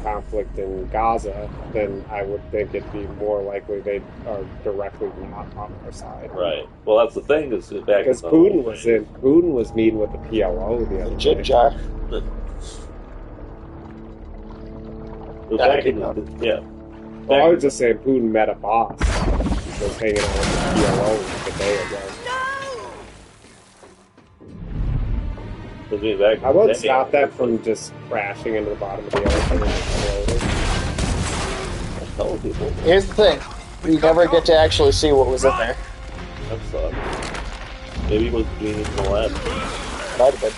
conflict in Gaza, then I would think it'd be more likely they are directly not on our side. Right. Well, that's the thing is back because Putin was meeting with the PLO the other Jib day. jar. Yeah. Well, I was just saying Putin met a boss. He was hanging out with the PLO a day ago. How about stop that from just crashing into the bottom of the ocean? Here's the thing. You never get to actually see what was in there. That sucks. Maybe it was being in the lab. Might have been.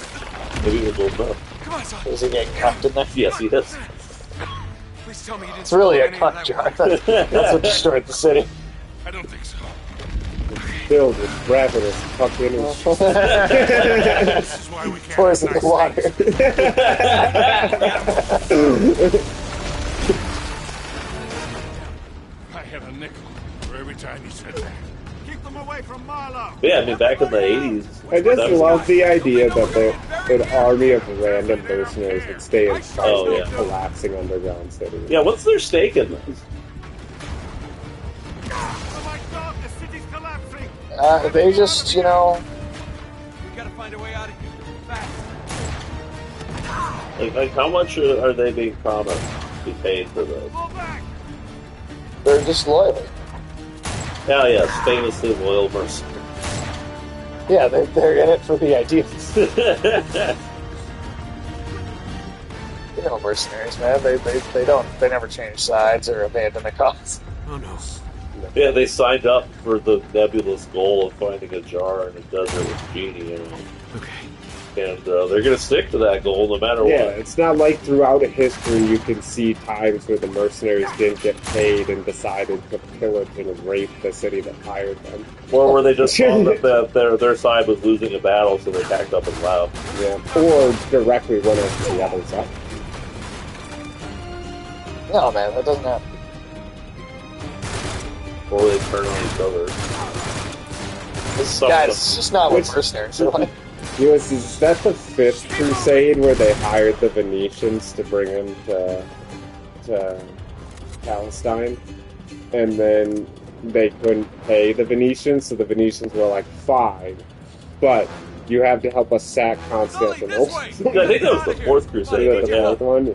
Maybe it was old enough. Was he getting cuffed in there? Yes, he is. Please tell me you didn't It's really a spoil any of cuck that jar. work. That's what destroyed the city. I don't think so. Filled with ravenous fucking This is why we can't Pours in have the water. I had a nickel for every time you said that. Keep them away from Marlowe. Yeah, I mean, back in the 80s. I just love the idea that an army of random mercenaries would stay in sight collapsing underground cities. Yeah, what's their stake in this? Oh my God, the city's collapsing. They just, We gotta find a way out of here. Fast. Like how much are they being promised to be paid for this? Pull back. they're disloyal. Hell yes, famously loyal mercenaries. Yeah, they're in it for the ideas. You know, mercenaries, man. They never change sides or abandon the cause. Oh no. Yeah, they signed up for the nebulous goal of finding a jar in a desert with Genie in it. Okay. And they're going to stick to that goal no matter Yeah, what. it's not like throughout history you can see times where the mercenaries didn't get paid and decided to pillage and rape the city that hired them. Or where they just saw that their side was losing a battle, so they packed up and left. Yeah, or directly went over to the other side. No, man, that doesn't happen. Or they turn on each other. Guys, it's just not what mercenaries are like. Is that the fifth crusade where they hired the Venetians to bring them to Palestine? And then they couldn't pay the Venetians, so the Venetians were like, fine, but you have to help us sack Constantinople. I think that was the fourth crusade. Was that the fourth one? Yeah.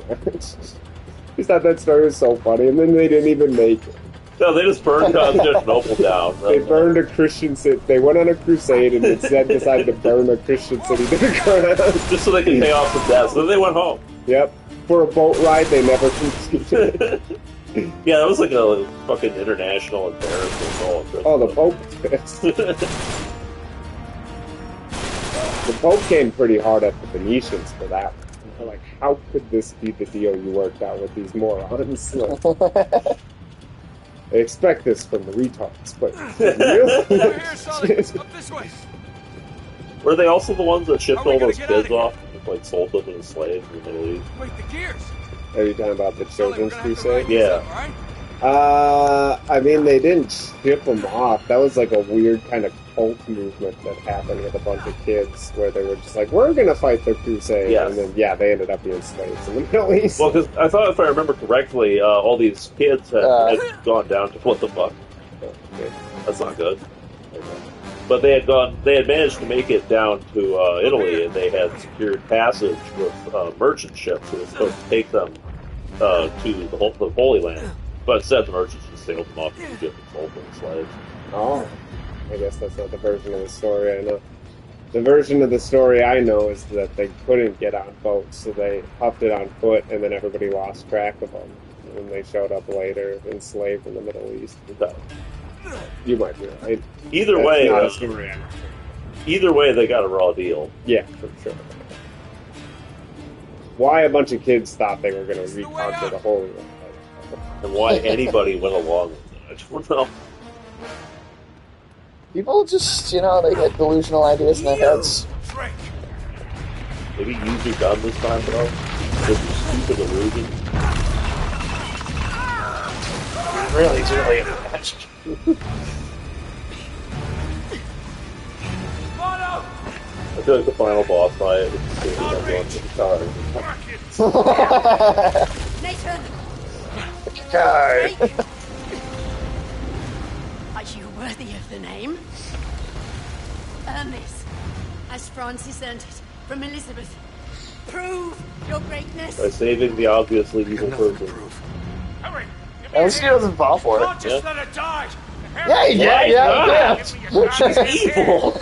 I thought that story was so funny, and then they didn't even make it. No, they just burned Constantinople down. They burned a Christian city. They went on a crusade and instead decided to burn a Christian city to the ground. Just so they could pay off some debt. So then they went home. Yep. For a boat ride they never completed. Yeah, that was like a fucking international embarrassment. Oh, the Pope was pissed. The Pope came pretty hard at the Venetians for that. They're like, how could this be the deal you worked out with these morons? Like, they expect this from the retards, but really? Here, Sully. Up this way. Were they also the ones that shipped How are we all gonna those get out of kids off and like sold them as slaves in the Middle East? Wait, the gears. Are you talking about the Sully, we're Children's gonna have to Crusade? ride these Yeah. up, all right? I mean, they didn't ship them off. That was like a weird kind of cult movement that happened with a bunch of kids where they were just like, we're going to fight the crusade. Yes. And then, yeah, they ended up being slaves in the Middle East. Well, because I thought, if I remember correctly, all these kids had gone down to what the fuck. Okay. That's not good. But they had managed to make it down to Italy, and they had secured passage with merchant ships who were supposed to take them to the Holy Land. But instead, the merchants just sailed them off to Egypt and sold them as slaves. Oh, I guess that's not the version of the story I know. The version of the story I know is that they couldn't get on boats, so they huffed it on foot, and then everybody lost track of them. And they showed up later, enslaved in the Middle East. You might be right. Either That's way, not a story I know. either way, they got a raw deal. Yeah, for sure. Why a bunch of kids thought they were going to reconquer the Holy Land. And why anybody went along with it, I don't know. People just, they get delusional ideas in their heads. Maybe use your gun this time, bro. With your stupid illusion. Really, really match. I feel like the final boss fight is just everyone to the car. Nathan! God. Are you worthy of the name? Earn this, as Francis earned it from Elizabeth. Prove your greatness. By saving the obviously evil person. Hurry! At least he doesn't fall for Not it. just let it die! Yeah. She's evil!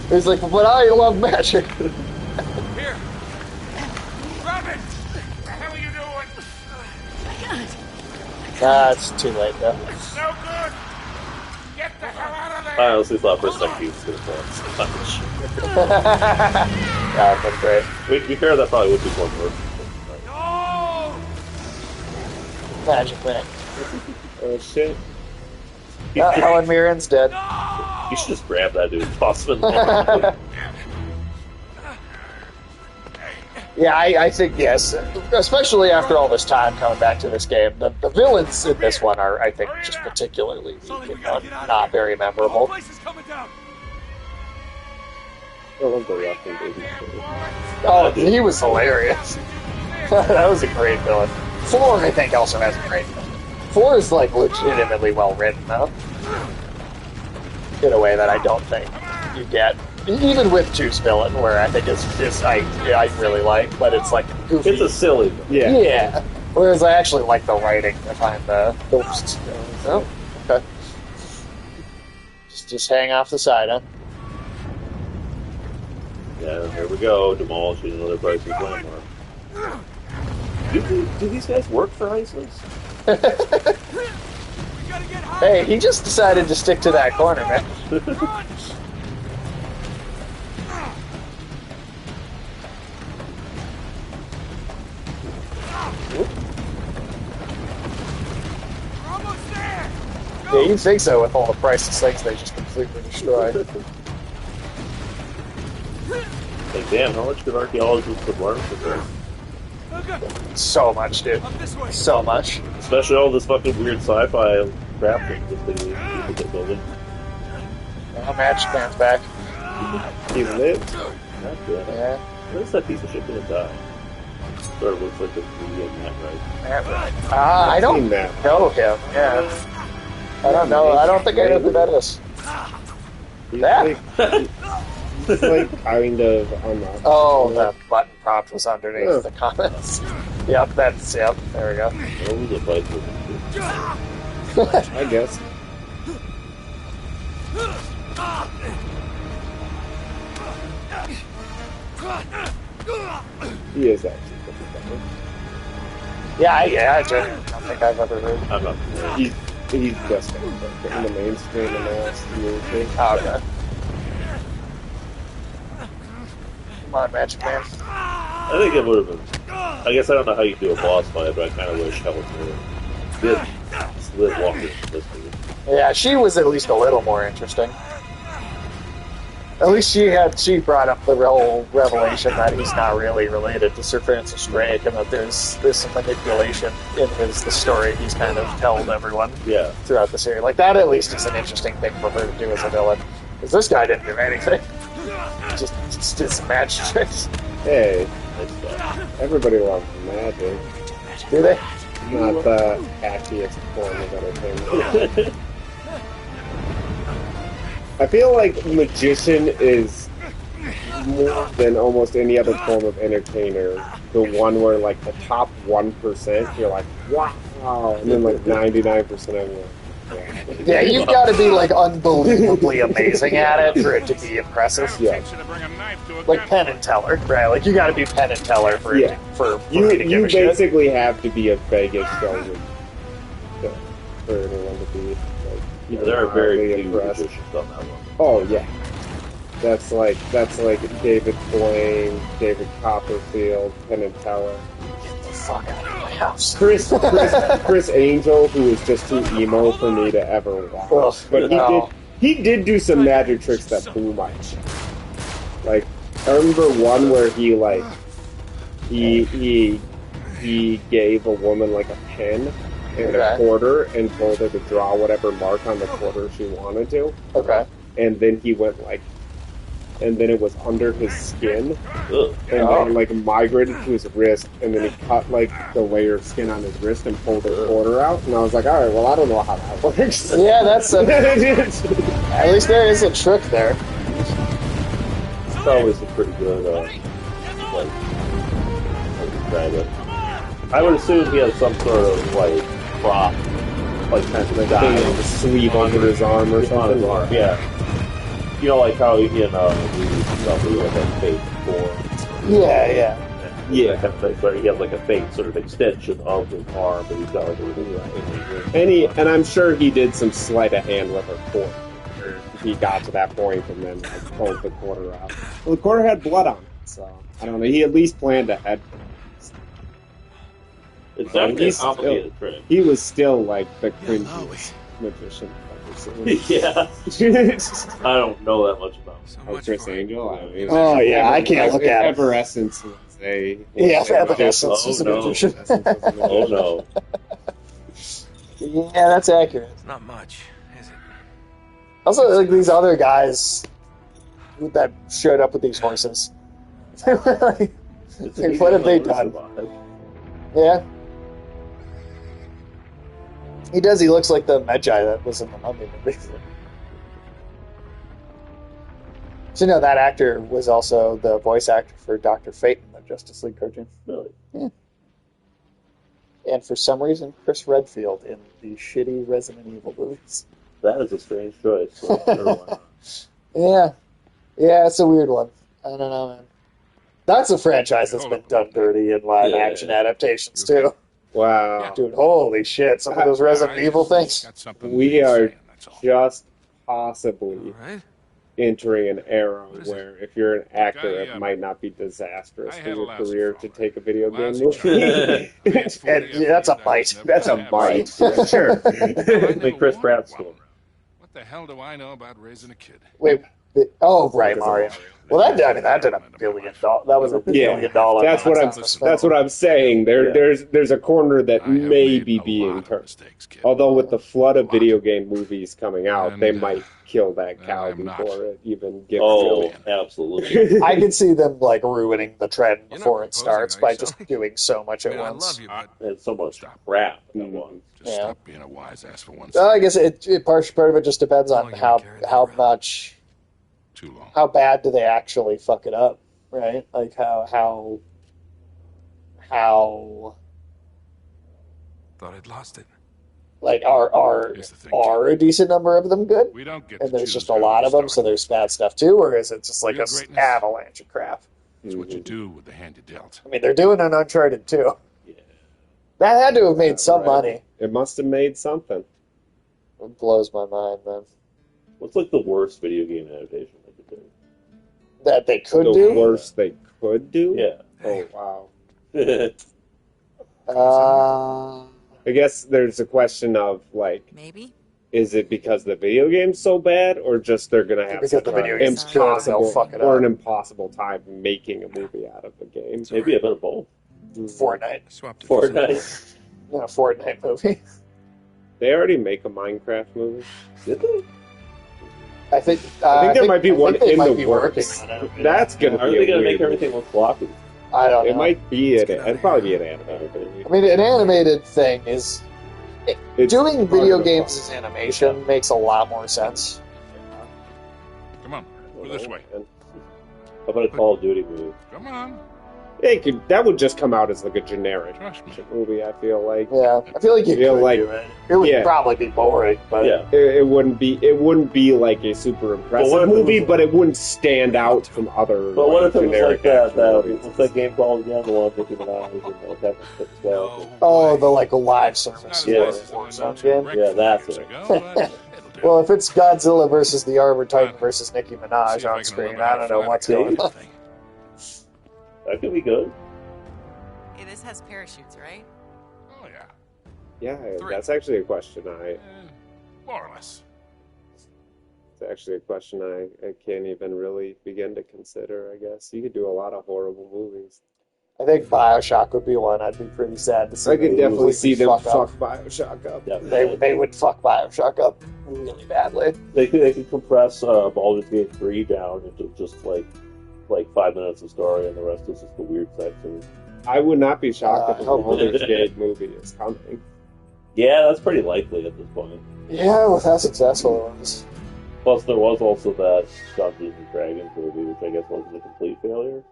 He's like, but I love magic. Here! Grab it! What the hell are you doing? I can't. It's too late, though. No good! Get the hell out of there! I honestly thought for a second he was going to fall on sponge. Yeah, that's great. To be fair, that probably would be one word. No! Magic man. Oh, shit. Helen Mirren's dead. You should just grab that dude and toss him in the Yeah, I think yes. Especially after all this time coming back to this game. The villains in this one are, I think, just particularly weak and not very memorable. Place is coming down! I love the Russian baby. Oh, he was hilarious. That was a great villain. 4, I think, also has a great villain. 4 is, legitimately well written, though. In a way that I don't think you get. Even with 2's villain, where I think I really like, but it's, goofy. It's a silly one. Yeah. Whereas I actually like the writing behind the ghosts. Oh, okay. Just hang off the side, huh? Yeah, there we go. Demolishing another Bryce's landmark. Do these guys work for ISIS? Hey, he just decided to stick to that corner, man. Yeah, you'd think so with all the priceless things they just completely destroy. Like, damn, how much could archaeologists would learn from this? So much, dude. So much. Especially all this fucking weird sci-fi crap that people get building. Magic Man's back. He lived. God damn it. Yeah. When is that piece of shit gonna die? Sort of looks like a 3D in that, right? I don't Seen that. know him. Yeah. I don't know. I don't think I know who that is. He's That? he's kind of unlocked. Oh, the button prompt was underneath Yeah. the comments. Yep, there we go. What was the fight for this? I guess. He is actually pretty funny. I don't think I've ever heard. I'm not. He's just in the mainstream in the last year or two. Oh, okay. Come on, Magic Man. I think it would have been. I guess I don't know how you do a boss fight, but I kind of wish Helen did live longer than this movie. Yeah, she was at least a little more interesting. At least she brought up the whole revelation that he's not really related to Sir Francis Drake, and that there's some manipulation in the story he's kind of told everyone Yeah. throughout the series. Like, that at least is an interesting thing for her to do as a villain. Because this guy didn't do anything. Just did some magic tricks. Hey, everybody loves magic. Do they? Not the hackiest form of entertainment. I feel like magician is more than almost any other form of entertainer. The one where like the top 1%, you're like, wow, and then like 99% of them. Yeah, you've got to be like unbelievably amazing at it for it to be impressive. Yeah. Like Penn and Teller, right? Like you got to be Penn and Teller for Yeah. for You me to give a shit. basically have to be a Vegas showman for anyone to be like. Yeah, there are very mildly few magicians on that one. Oh yeah, that's like David Blaine, David Copperfield, Penn and Teller. Get the fuck out of my house. Chris Angel, who was just too emo for me to ever watch. But he did do some magic tricks that blew my mind. Like I remember one where he gave a woman like a pen and a quarter and told her to draw whatever mark on the quarter she wanted to. Okay. And then he went and then it was under his skin, and then like migrated to his wrist, and then he cut like the layer of skin on his wrist and pulled the quarter out. And I was like, all right, well, I don't know how that works. Yeah, that's at least there is a trick there. It's always a pretty good, I would assume he has some sort of like prop, like kind of Like guy the sleeve under his arm or on something. his arm. Yeah. You know, like how in we like a fake for. Yeah. Yeah. Kind of thing, where he has like a fake sort of extension of his arm, but he's got like And I'm sure he did some sleight of hand with her quarter. He got to that point and then like, pulled the quarter out. Well, the quarter had blood on it, so I don't know. He at least planned ahead. It's definitely a complicated trick. He was still like the cringiest magician I've ever seen. Yeah. I don't know that much about him. Chris Angel. I mean, Oh, yeah, I can't look at him. Evanescence was a... Yeah, Evanescence was a no. magician. Oh no. Yeah, that's accurate. It's not much, is it? Also, like these other guys that showed up with these horses. Like, what have they done? Yeah. He does. He looks like the Magi that was in the Mummy movie. So, no, that actor was also the voice actor for Dr. Fate in the Justice League cartoon. Really? Yeah. And for some reason, Chris Redfield in the shitty Resident Evil movies. That is a strange choice. So I don't know why not. Yeah. Yeah, it's a weird one. I don't know, man. That's a franchise that's been done dirty in live action adaptations, too. Wow. Dude, holy shit. Some of those Resident Evil things. We are just possibly Right? entering an era where if you're an actor, it might not be disastrous for your career to take a video game movie. And that's a bite. That's a bite. Sure. Like Chris Pratt's one. What the hell do I know about raising a kid? Wait. Oh, right, Mario. Well, that did $1 billion. That was $1 billion. That's what I'm saying. There's a corner that may be being turned. Although with the flood of video game movies coming out, they might kill that cow before it even gets Oh, going. absolutely. I could see them like ruining the trend before it starts by just doing so much at I once. love you, but It's so much crap at once. Just Yeah. stop being a wise ass for once. Well, I guess part of it just depends on how much, Too long. how bad do they actually fuck it up, right? Like how thought I'd lost it. like are Here's the thing, a decent number of them good, We don't get and to there's choose just a how lot we of them, so start. there's bad stuff too, or is it just like Real a greatness. avalanche of crap? It's what you do with the hand you dealt. I mean, they're doing an Uncharted too. That had to have made some money. It must have made something. It blows my mind, man. What's like the worst video game adaptation they could do? That they could The do. worst they could do? Yeah. Oh, wow. I guess there's a question of, like, Maybe. is it because the video game's so bad, or just they're going to have Because such the an video game's good, they'll fuck it or up. an impossible time making a movie out of the game? Maybe a bit of both. Fortnite. Swapped it for Fortnite. Yeah, Fortnite movie. They already make a Minecraft movie. Did they? I think there might be one they in might the be works. working on it. That's gonna Are be they a going to weird make everything look floppy? I don't know. It might be it'd probably be an animated movie. I mean, an animated thing is It's doing hard video to games find. as animation makes a lot more sense. Come on, go this way. How about a Call of Duty movie? Come on. That would just come out as like a generic Trust me. movie. I feel like Yeah, I feel like you Feel could like- do it. It would yeah. probably be boring, but Yeah. it wouldn't be like a super what impressive if it movie, was- but it wouldn't stand out from other. But what if it was generic like that? action movies. What's that game called again? The one with Nicki Minaj and all that stuff. oh, the like live service It's Yeah. not as nice as the one Warzone you game. wrecked Yeah, that's years it. ago, but it'll do. Well, if it's Godzilla versus the Armored Titan versus Nicki See if Minaj I on can screen, eliminate I don't know what's fanatic going on. thing. That could be good. Hey, this has parachutes, right? Oh yeah, Yeah, Three. that's actually a question. More or less. It's actually a question I can't even really begin to consider. I guess you could do a lot of horrible movies. I think Bioshock would be one I'd be pretty sad to see. I could them definitely see them fuck up. fuck Bioshock up. Yeah. They would fuck Bioshock up really badly. They could compress Baldur's Gate 3 down into just like 5 minutes of story, and the rest is just the weird section. I would not be shocked if a how- Baldur's Gate movie is coming. Yeah, that's pretty likely at this point. Yeah, with how successful it was. Plus, there was also that Dungeons and Dragons movie, which I guess wasn't a complete failure.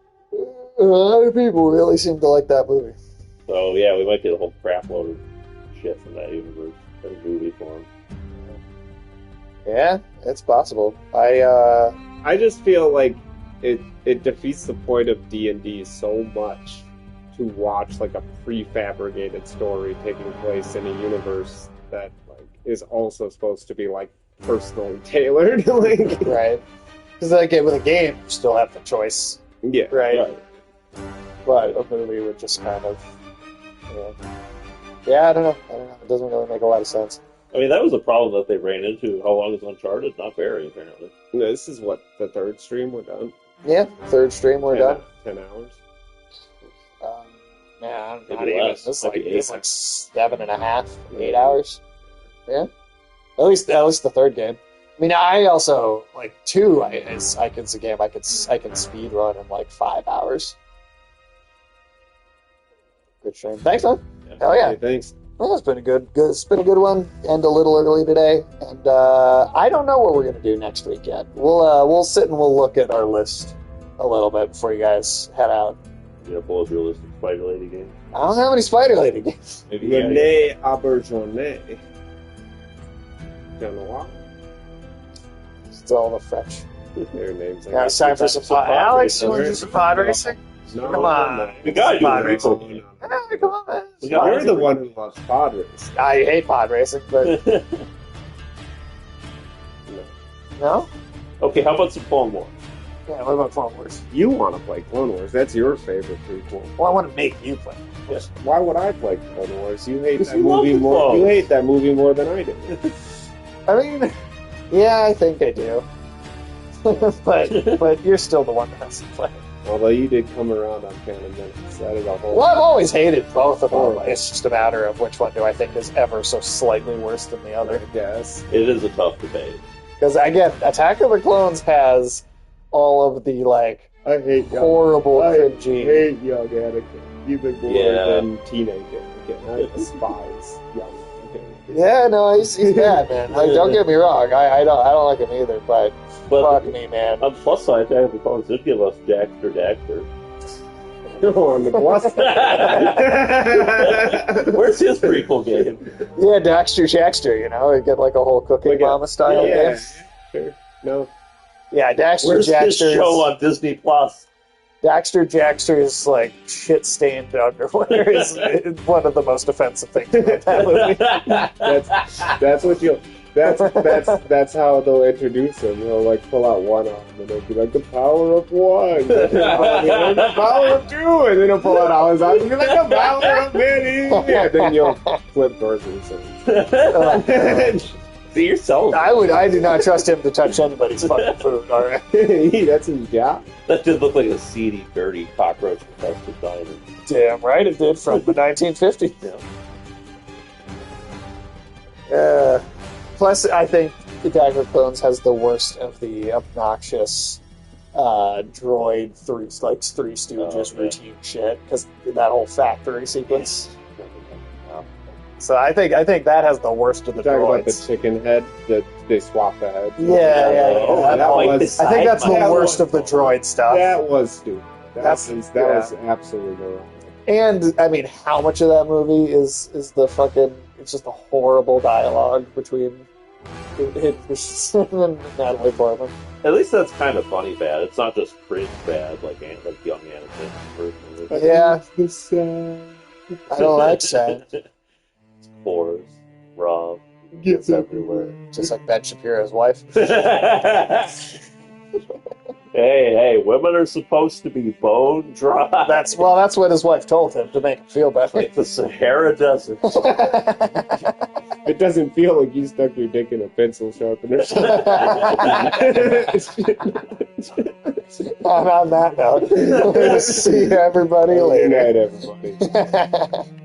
A lot of people really seem to like that movie. So yeah, we might get a whole crap load of shit from that universe in movie form. Yeah, it's possible. I just feel like it defeats the point of D&D so much to watch like a prefabricated story taking place in a universe that like is also supposed to be like personally tailored. Like, right. Because like with a game, you still have the choice, yeah, right? But a movie would just kind of, yeah, I don't know. It doesn't really make a lot of sense. I mean, that was a problem that they ran into. How long is Uncharted? Not very, apparently. This is what the third stream we're done. Yeah, third stream we're done. 10 hours. Man, Maybe not even. less. It's Maybe like eight. it's like 7.5, 8 hours. Yeah, at least the third game. I mean, I also like 2. I can see game. I can speed run in like 5 hours. Good stream. Thanks, man. Hell yeah. Hey, thanks. Well, it's been a good. It's been a good one, and a little early today. And I don't know what we're gonna do next week yet. We'll sit and we'll look at our list a little bit before you guys head out. You know, pull up your list of Spider Lady games. I don't have any Spider Lady games. Maybe Rene Auberjonet. Don't know why. It's all the French. Their names. Now it's time for some pod. Alex, you want to do some pod racing? No, Come on. no. We gotta do Pod the racing. recall game. Hey, come on, man. We got- You're the one who loves pod racing. I hate pod racing, but no. Okay, how about some Clone Wars? Yeah, what about Clone Wars? You want to play Clone Wars. That's your favorite prequel. Well, I want to make you play. Yes. Why would I play Clone Wars? You hate Because that you love movie the more. clones. You hate that movie more than I do. I mean, yeah, I think I do. but you're still the one that has to play. Although you did come around on Canon Minutes. That is a whole. Well, I've always hated both of them. Oh. It's just a matter of which one do I think is ever so slightly worse than the other. I guess. It is a tough debate. Because again, Attack of the Clones has all of the like I hate young. horrible I cringy. hate young Anakin. Even more Yeah. than teenage Anakin. I despise young Anakin. Yeah, no, he's bad, man. Like, don't get me wrong, I don't like him either. But But fuck me, man. on the plus side, Attack of the Clones did give us Daxter. On the plus. Where's his prequel game? Yeah, Daxter, you know, you get like a whole Cooking Like a- Mama style Yeah. game. Sure. No. Yeah, Daxter Where's his Jackster. show on Disney Plus? Daxter Jackster's like shit stained underwear is one of the most offensive things about that movie. That's what you'll. That's how they'll introduce him. They'll like pull out one arm and they'll be like the power of one, the power of two, and then he'll pull out all his arms and be like the power of many. Yeah, then you'll flip burgers. And... See, you're selling. I do not trust him to touch anybody's fucking food. All right. That's his job. That did look like a seedy, dirty cockroach infested diner. Damn right it did from the 1950s. Yeah. Plus, I think Attack of the Clones has the worst of the obnoxious droid Three Stooges routine shit because that whole factory sequence. So I think that has the worst of the Talking droids. about the chicken head that they swap the head. Yeah. I think that's the worst of the droid stuff. That was stupid. That was absolutely wrong. And I mean, how much of that movie is the fucking? It's just a horrible dialogue between and Natalie Portman. At least that's kind of funny bad. It's not just cringe bad like young Anakin. Yeah, I don't like that. Spores, Rob, Gets Everywhere, just like Ben Shapiro's wife. Hey, women are supposed to be bone dry. That's what his wife told him to make him feel better. Like the Sahara Desert. It doesn't feel like you stuck your dick in a pencil sharpener. And on that note, we'll see everybody later. Good night, everybody.